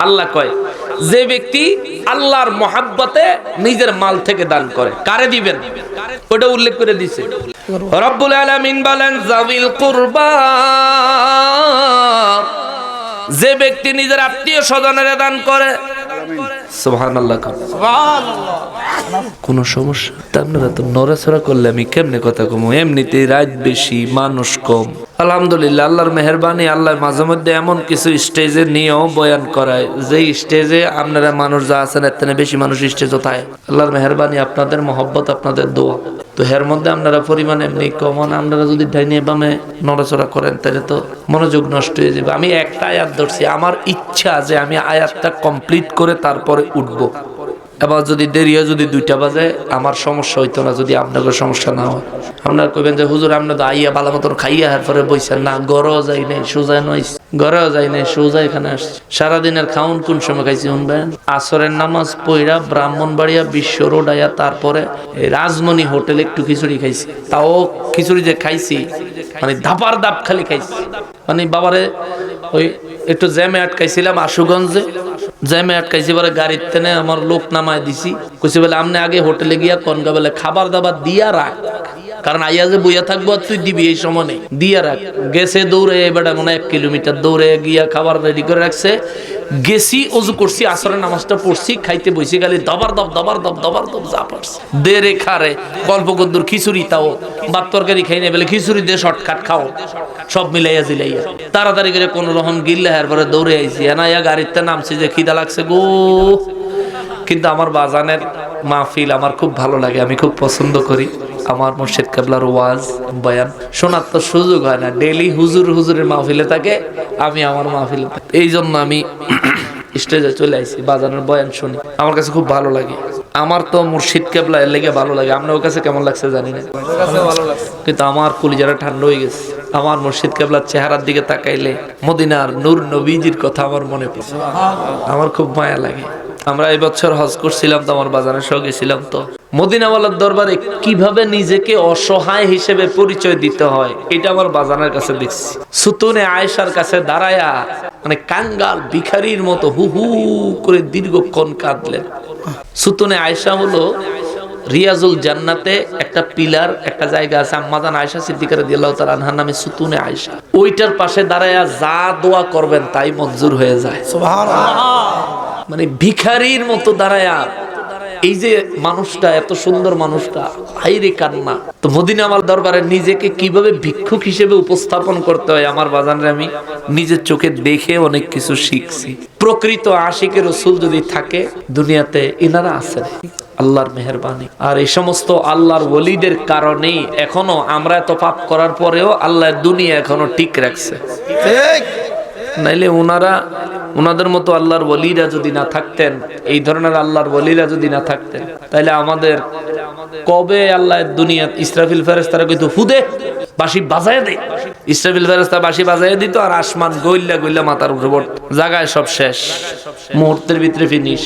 আল্লাহ কয় যে ব্যক্তি আল্লাহর মহাব্বতে নিজের মাল থেকে দান করে, কারে দিবেন ওটা উল্লেখ করে দিছে। রব্বুল আলামিন বলেন যাবিল কুরবা, যে ব্যক্তি নিজের আত্মীয় স্বজনের দান করে। সুবহানাল্লাহ। কোন সমস্যা? আপনারা তো নড়াচড়া করলে আমি কেমনে কথা কম? এমনিতেই রাত বেশি, মানুষ কম। আলহামদুলিল্লাহ, আল্লাহর মেহেরবানি। আল্লাহ মাঝে মধ্যে এমন কিছু স্টেজে নিয়েও বয়ান করায়, যে স্টেজে আপনারা মানুষ যা আছেন এর থেকে বেশি মানুষ স্টেজও থাকে। আল্লাহর মেহেরবানি, আপনাদের মহব্বত, আপনাদের দোয়া। তো এর মধ্যে আপনারা পরিমাণ এমনি কম। আপনারা যদি ডাইনে বামে নড়াচড়া করেন তাহলে তো মনোযোগ নষ্ট হয়ে যাবে। আমি একটা আয়াত ধরছি, আমার ইচ্ছা যে আমি আয়াতটা কমপ্লিট করে তারপরে উঠবো। এবার যদি দেরি হয়, যদি 2টা বাজে, আমার সমস্যা হইতো না, যদি আপনাদের সমস্যা না হয়। আপনারা কইবেন যে হুজুর আপনি তো আইয়া বালা মতন খাইয়া হার পরে বইছেন। না, ঘরেও যাই নাই, সোজা নয়, ঘরেও যাই নাই, সোজা এখানে আসছি। সারাদিনের খাউন কোন সময় খাইছি শুনবেন? আসরের নামাজ পইরা ব্রাহ্মণবাড়িয়া বিশ্ব রোড আয়া তারপরে রাজমণি হোটেলে একটু খিচুড়ি খাইছি। তাও খিচুড়ি যে খাইছি মানে ধাপার ধাপ খালি খাইছি। মানে বাবারে ওই একটু জ্যামে আটকাইছিলাম আশুগঞ্জে, জ্যামে আটকাইছি, পরে গাড়ির টেনে আমার লোক নামায় দিছি। কইছে বলে আপনি আগে হোটেলে গিয়া কনগা বলে খাবার দাবার দিয়া রাখ, কারণ আইয়া যে বইয়া থাকবো তুই দিবি এই সময় নেই, দিয়া রাখ। গেছে দৌড়ে, এবার মনে 1 কিলোমিটার দৌড়ে গিয়া খাবার রেডি করে রাখছে। গেছি, অজু করছি, আসরের নামাজটা পড়ছি, খাইতে বইছি, খালি দবার দব দবার দব দবার দব যা পারছি দে রে খারে। গল্প কদ্দুর খিচুড়ি, তাও ভাত তরকারি খাই না বলে খিচুড়ি দিয়ে শর্টকাট খাও, সব মিলাইয়া জিলাইয়া তাড়াতাড়ি করে কোন রকম গিল্লা হার পরে দৌড়ে আইছি। এনাইয়া গাড়িতে নামছি যে খিদা লাগছে গো। কিন্তু আমার বাজানের মাহফিল আমার খুব ভালো লাগে, আমি খুব পছন্দ করি। আমার মুর্শিদ কেবলার ওয়াজ বয়ান শোনার তো সুযোগ হয় না, ডেইলি হুজুরের মাহফিলে থাকে, আমি আমার মাহফিলে। এই জন্য আমি স্টেজে চলে আইছি, বাজানের বয়ান শুনি, আমার কাছে খুব ভালো লাগে। আমার তো মুর্শিদ কেবলা এর লেগে ভালো লাগে, আপনার কাছে কেমন লাগছে জানি না, কিন্তু আমার কলিজাটা ঠান্ডা হয়ে গেছে। আমার মুর্শিদ কেবলার চেহারার দিকে তাকাইলে মদিনার নূর নবীজির কথা আমার মনে পড়ে, আমার খুব মায়া লাগে। আমরা এই বছর হজ করছিলাম তো, আমার বাজারের সঙ্গে গেছিলাম তো। মদিনাওয়ালার দরবারে কিভাবে নিজেকে অসহায় হিসেবে পরিচয় দিতে হয় এটা আমার বাজানের কাছে দেখছি। সুতুনে আয়েশার কাছে দাঁড়ায়া মানে কাঙ্গাল ভিখারির মতো হু হু করে দীর্ঘক্ষণ কাঁদলেন। সুতুনে আয়েশা হলো রিয়াজুল জান্নাতে একটা পিলার, একটা জায়গা আছে, আম্মাজান আয়েশা সিদ্দিকা রাদিয়াল্লাহু তাআলা আনহার নামে সুতুনে আয়েশা। ওইটার পাশে দাঁড়ায়া যা দোয়া করবেন তাই মঞ্জুর হয়ে যায়। সুবহানাল্লাহ। মানে ভিখারির মতো দাঁড়ায়া এই যে মানুষটা, এত সুন্দর মানুষটা, হাইরে কান্না। তো মদিনা আমার দরবারে নিজেকে কিভাবে ভিক্ষুক হিসেবে উপস্থাপন করতে হয় আমার বাজানে আমি নিজের চোখে দেখে অনেক কিছু শিখছি। প্রকৃত আশিকে রাসূল যদি থাকে দুনিয়াতে, ইনারা আছেন আল্লাহর মেহেরবানি। আর এই সমস্ত আল্লাহর ওলিদের কারণেই এখনো আমরা এত পাপ করার পরেও আল্লাহর দুনিয়া এখনো ঠিক রাখছে। ঠিক। নাইলে ওনাদের মতো আল্লাহর ওলিরা যদি না থাকতেন, এই ধরনের আল্লাহর ওলিরা যদি না থাকতেন, তাহলে আমাদের কবে আল্লাহর দুনিয়া ইসরাফিল ফেরেশতারা কইতো হুদে বাঁশি বাজায় দে, ইসরাফিল ফেরেশতা বাঁশি বাজায় দিত আর আসমান গইল্লা গইল্লা মাথার উপরে পড়ত, জায়গায় সব শেষ, মুহূর্তের ভিতরে ফিনিশ।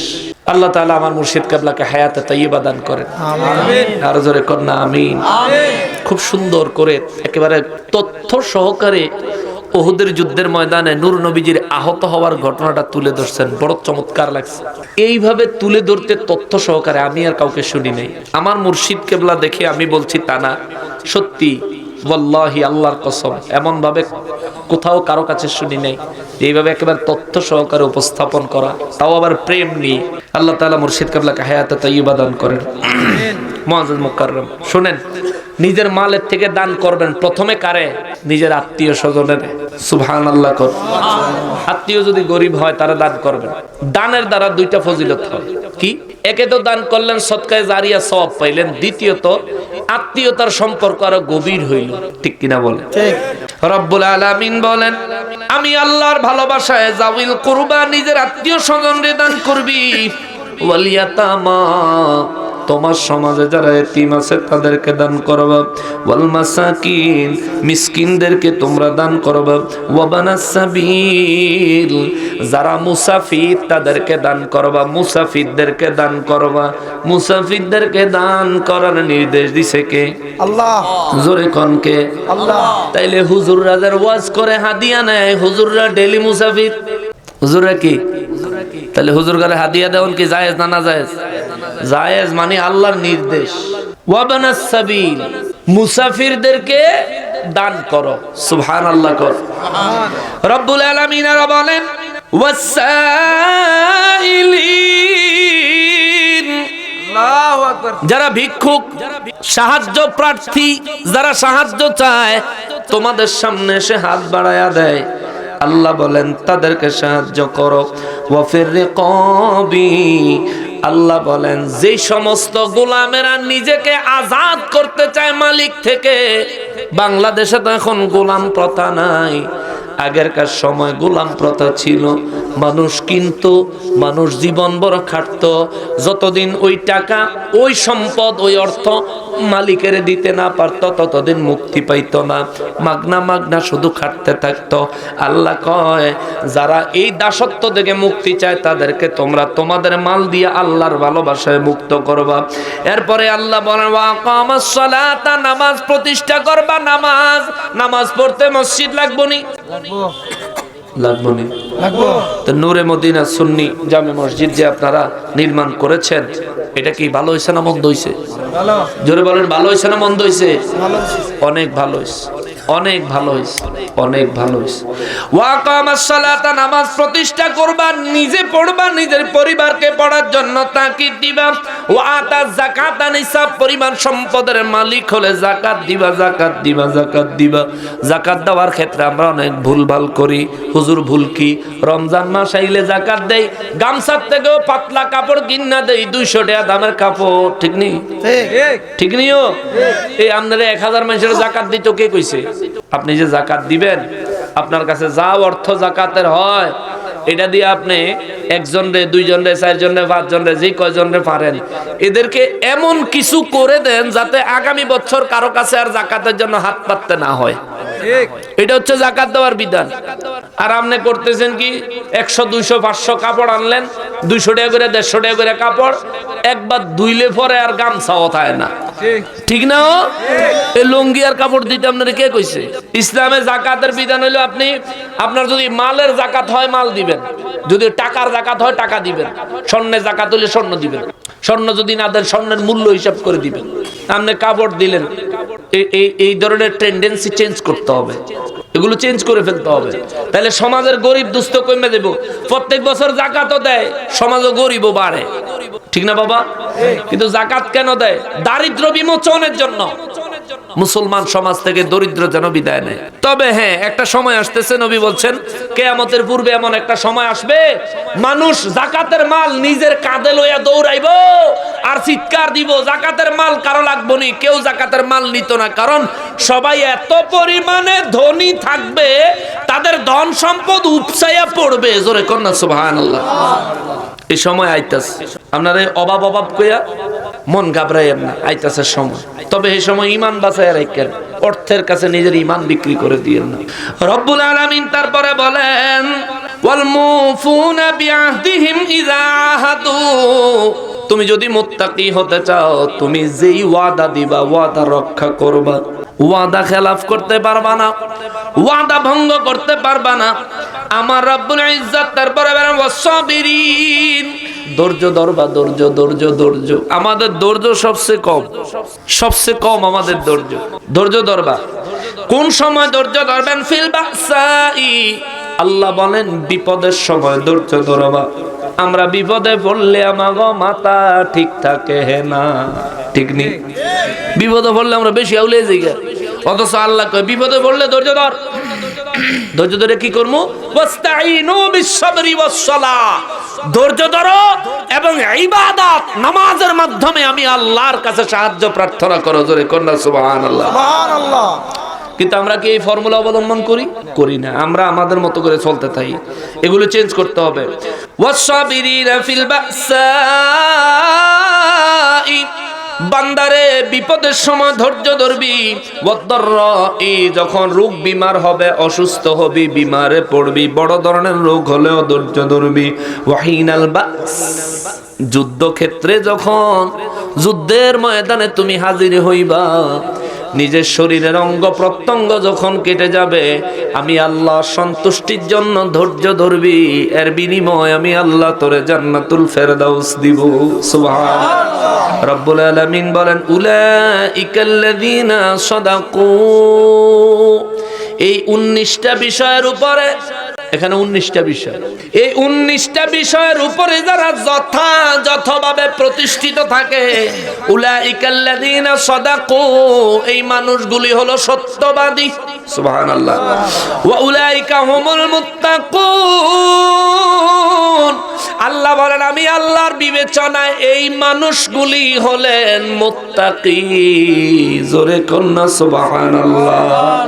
আল্লাহ তাআলা আমার মুর্শিদ কিবলাকে হায়াতে তাইয়্যিবা দান করেন, আমিন। আর জোরে কন্যা আমিন, আমিন। খুব সুন্দর করে একেবারে তথ্য সহকারে উহুদের যুদ্ধের ময়দানে নূর নবীজির আহত হওয়ার ঘটনাটা তুলে ধরছেন, বড় চমৎকার লাগছে। এইভাবে তুলে ধরতে তথ্য সহকারে আমি আর কাউকে শুনি নাই। আমার মুর্শিদ কেবলা দেখে আমি বলছি তা না, সত্যি ওয়াল্লাহি আল্লাহর কসম এমন ভাবে কোথাও কারো কাছে শুনি নাই এইভাবে একেবারে তথ্য সহকারে উপস্থাপন করা, তাও আবার প্রেম নিয়ে। আল্লাহ তাআলা মুর্শিদ কেবলাকে হায়াতে তাইয়্যিবা দান করেন, আমিন। মুআজ্জাজ মুকাররম, শুনেন, নিজের মালের থেকে দান করবেন প্রথমে কারে? নিজের আত্মীয় স্বজনের। সুবহানাল্লাহ কর। আত্মীয় যদি গরিব হয় তারা দান করবেন। দানের দ্বারা দুইটা ফজিলত হয়। কি? একে তো দান করলেন, সদকায়ে জারিয়া সওয়াব পাইলেন, দ্বিতীয়ত আত্মীয়তার সম্পর্ক আরো গভীর হইল। ঠিক কিনা বলেন? ঠিক। রব্বুল আলামিন বলেন, আমি আল্লাহর ভালোবাসায় যাওইল কুরবা, নিজের আত্মীয় স্বজনরে দান করবি। ওয়াল ইয়াতামা, তোমার সমাজে যারা এতিম আছে তাদেরকে দান করবা। ওয়াল মাসাকিন, মিসকিনদেরকে তোমরা দান করবা। ওয়াবানাস সাবিল, যারা মুসাফির তাদেরকে দান করবা, মুসাফিরদেরকে দান করবা। মুসাফিরদেরকে দান করার নির্দেশ দিছে কে? আল্লাহ। জোরে কোন কে? আল্লাহ। তাইলে হুজুররা যারা ওয়াজ করে হাদিয়া নেয়, হুজুররা ডেলি মুসাফির। হুজুররা কি? তাহলে হুজুর করে হাদিয়া দেওয়ান কি জায়েজ না না জায়েজ? জায়েজ, মানে আল্লাহর নির্দেশ। ওয়াবানাস সাবিল, মুসাফিরদেরকে দান করো। সুবহানাল্লাহ কর। রব্বুল আলামিন আর বলেন ওয়াসাইলিন, আল্লাহু আকবার, যারা ভিক্ষুক, সাহায্য প্রার্থী, যারা সাহায্য চায়, তোমাদের সামনে এসে হাত বাড়ায়া দেয়, আল্লাহ বলেন তাদেরকে সাহায্য করো। ওয়াফির রিকাবি, আল্লাহ বলেন যে সমস্ত গোলামেরা নিজেকে আজাদ করতে চায় মালিক থেকে। বাংলাদেশে তো এখন গোলাম প্রথা নাই, আগেরকার সময় গোলাম প্রথা ছিল। মানুষ কিন্তু মানুষ জীবন বড় খাটতো, যতদিন ওই টাকা, ওই সম্পদ, ওই অর্থ মালিকের দিতে না পারত ততদিন মুক্তি পাইত না। মাগনা মাগনা শুধু খাটতে থাকতো। আল্লাহ কয় যারা এই দাসত্ব থেকে মুক্তি চায় তাদেরকে তোমরা তোমাদের মাল দিয়ে আল্লাহর ভালোবাসায় মুক্ত করবা। এরপরে আল্লাহ বলেন ওয়াকামাস সালাতা, নামাজ প্রতিষ্ঠা করবা। নামাজ পড়তে মসজিদ লাগবো নি? লাগবো নি? লাগবো। তো নূরে মদিনা সুন্নি জামে মসজিদ যে আপনারা নির্মাণ করেছেন, এটা কি ভালো হয়েছে না মন্দ হয়েছে? ভালো। জোরে বলেন, ভালো হয়েছে না মন্দ হয়েছে? অনেক ভালো হয়েছে, অনেক ভালো হয়েছে, অনেক ভালো হয়েছে। ওয়াকামাস সালাতা, নামাজ প্রতিষ্ঠা করবা, নিজে পড়বা, নিজের পরিবারকে পড়ার জন্য তাকিদ দিবা। ওয়াতা যাকাতা, নিসাব পরিমাণ সম্পদের মালিক হলে যাকাত দিবা, যাকাত দিবা, যাকাত দিবা। যাকাত দেওয়ার ক্ষেত্রে আমরা অনেক ভুলভাল করি। হুজুর ভুল কি? রমজান মাস আইলে যাকাত দেই, গামছার থেকেও পাতলা কাপড় কিনা দেই, 200 টাকা দামের কাপড়। ঠিক নেই? ঠিক নিও। এই আপনারা 1000 মানুষের যাকাত দিতে কে কইছে? আপনি যে যাকাত দিবেন, আপনার কাছে যা অর্থ যাকাতের হয়, এটা দিয়ে আপনি একজনরে, দুইজনরে, চারজনরে, পাঁচজনরে, যে কয়জনরে পারেন এদেরকে এমন কিছু করে দেন যাতে আগামী বছর কারো কাছে আর যাকাতের জন্য হাত পাততে না হয়। এটা হচ্ছে যাকাত দেওয়ার বিধান। আর আপনি করতেছেন কি 100 200 500 কাপড় আনলেন, 200 টাকা করে 150 টাকা করে কাপড়, একবার ধুইলে পরে আর গামছাও থাকে না, ঠিক না? এই লুঙ্গি আর কাপড় দিতে আপনারা কে কইছে? ইসলামে যাকাতের বিধান হলো আপনার যদি মালের যাকাত হয় মাল দিবেন, যদি টাকার যাকাত হয় টাকা দিবেন, স্বর্ণের যাকাত হলে স্বর্ণ দিবেন, স্বর্ণ যদি না দেন স্বর্ণের মূল্য হিসাব করে দিবেন। আপনি কাপড় দিলেন, এই ধরনের টেন্ডেন্সি চেঞ্জ করতে হবে, এগুলো চেঞ্জ করে ফেলতে হবে। তাহলে সমাজের গরিব দুস্থ কমে দেব। প্রত্যেক বছর যাকাতও দেয়, সমাজও গরিবও বাড়ে, ঠিক না বাবা? কিন্তু যাকাত কেন দেয়? দারিদ্র বিমোচনের জন্য, মুসলমান সমাজ থেকে দরিদ্র যেন বিদায় নেয়। তবে হ্যাঁ, একটা সময় আসতেছে, নবী বলছেন কিয়ামতের পূর্বে এমন একটা সময় আসবে, মানুষ যাকাতের মাল নিজের কাঁধে লইয়া দৌড়াইব আর চিৎকার দিব, যাকাতের মাল কারো লাগবো নি। কেউ যাকাতের মাল নিত না, কারণ সবাই এত পরিমাণে ধনী থাকবে, তাদের ধন সম্পদ উপসাইয়া পড়বে। জোরে কন্যা সুবহানাল্লাহ। এই সময় আইতাছে, আপনারা অভাব অভাব কইয়া মন ঘাবড়াইয়েন না, আইতাছে সময়। তবে এই সময় ঈমান বাঁচায় রাখেন, অর্থের কাছে নিজের ঈমান বিক্রি করে দিয়েন না। রব্বুল আলামিন তারপরে বলেন ওয়াল মুফুনা বিআহদিহিম ইযা আহাদু, তুমি যদি মুত্তাকি হতে চাও, তুমি যেই ওয়াদা দিবা ওয়াদা রক্ষা করবা, ওয়াদা খেলাফ করতে পারবা না, ওয়াদা ভঙ্গ করতে পারবা না। আমার রব্বুল ইজ্জত তারপরে বলেন ওয়াসসাবিরিন, ধৈর্য ধরবা, ধৈর্য ধৈর্য ধৈর্য। আমাদের ধৈর্য সবচেয়ে কম, সবচেয়ে কম আমাদের ধৈর্য। ধৈর্য ধরবা, কোন সময় ধৈর্য ধরবেন? ফিল বাসাই, আল্লাহ বলেন বিপদের সময় ধৈর্য ধরবা। আমরা বিপদে পড়লে আমাগো মাথা ঠিক থাকে না, ঠিক নেই? বিপদে পড়লে আমরা বেশি আউলে যাই, অথচ আল্লাহ কয় বিপদে পড়লে ধৈর্য ধর। ধৈর্য ধরে কি করবো? ওয়াস্তাইনু বিসসাবরি ওয়াসসালাহ, ধৈর্য ধরো এবং ইবাদত নামাজের মাধ্যমে আমি আল্লাহর কাছে সাহায্য প্রার্থনা করো। জোরে কন্যা সুবহানাল্লাহ। সুবহানাল্লাহ। কিন্তু আমরা কি এই ফর্মুলা অবলম্বন করি না? আমরা আমাদের মতো করে চলতে থাকি। এগুলো চেঞ্জ করতে হবে। ওয়াসসাবিরিনা ফিল বাসাই, বান্দারে বিপদের সময় ধৈর্য ধরবি। ওয়াদ-দাররাই, যখন রোগ বিমার হবে, অসুস্থ হবি, বিমারে পড়বি, বড় ধরনের রোগ হলেও ধৈর্য ধরবি। ওয়াহিনাল বাস, যুদ্ধক্ষেত্রে যখন যুদ্ধের ময়দানে তুমি হাজির হইবা, নিজের শরীরের অঙ্গ প্রত্যঙ্গ যখন কেটে যাবে, আমি আল্লাহ সন্তুষ্টির জন্য ধৈর্য ধরবি, এর বিনিময় আমি আল্লাহ তোরে জান্নাতুল ফেরদাউস দিব। সুবহানাল্লাহ। রব্বুল আলামিন বলেন উলাইকাল্লাযীনা সাদাকু, এই 19টা বিষয়ের উপরে, এখানে 19টা বিষয়, এই 19টা বিষয়ের উপরে যারা যথাযথভাবে প্রতিষ্ঠিত থাকে, উলাইকাল্লাযীনা সাদাকু, এই মানুষগুলি হলো সত্যবাদী। সুবহানাল্লাহ। ওয়া উলাইকা হুমুল মুত্তাকুন, আল্লাহ বলেন আমি আল্লাহর বিবেচনায় এই মানুষগুলি হলেন মুত্তাকি। জোরে কন্যা সুবহানাল্লাহ।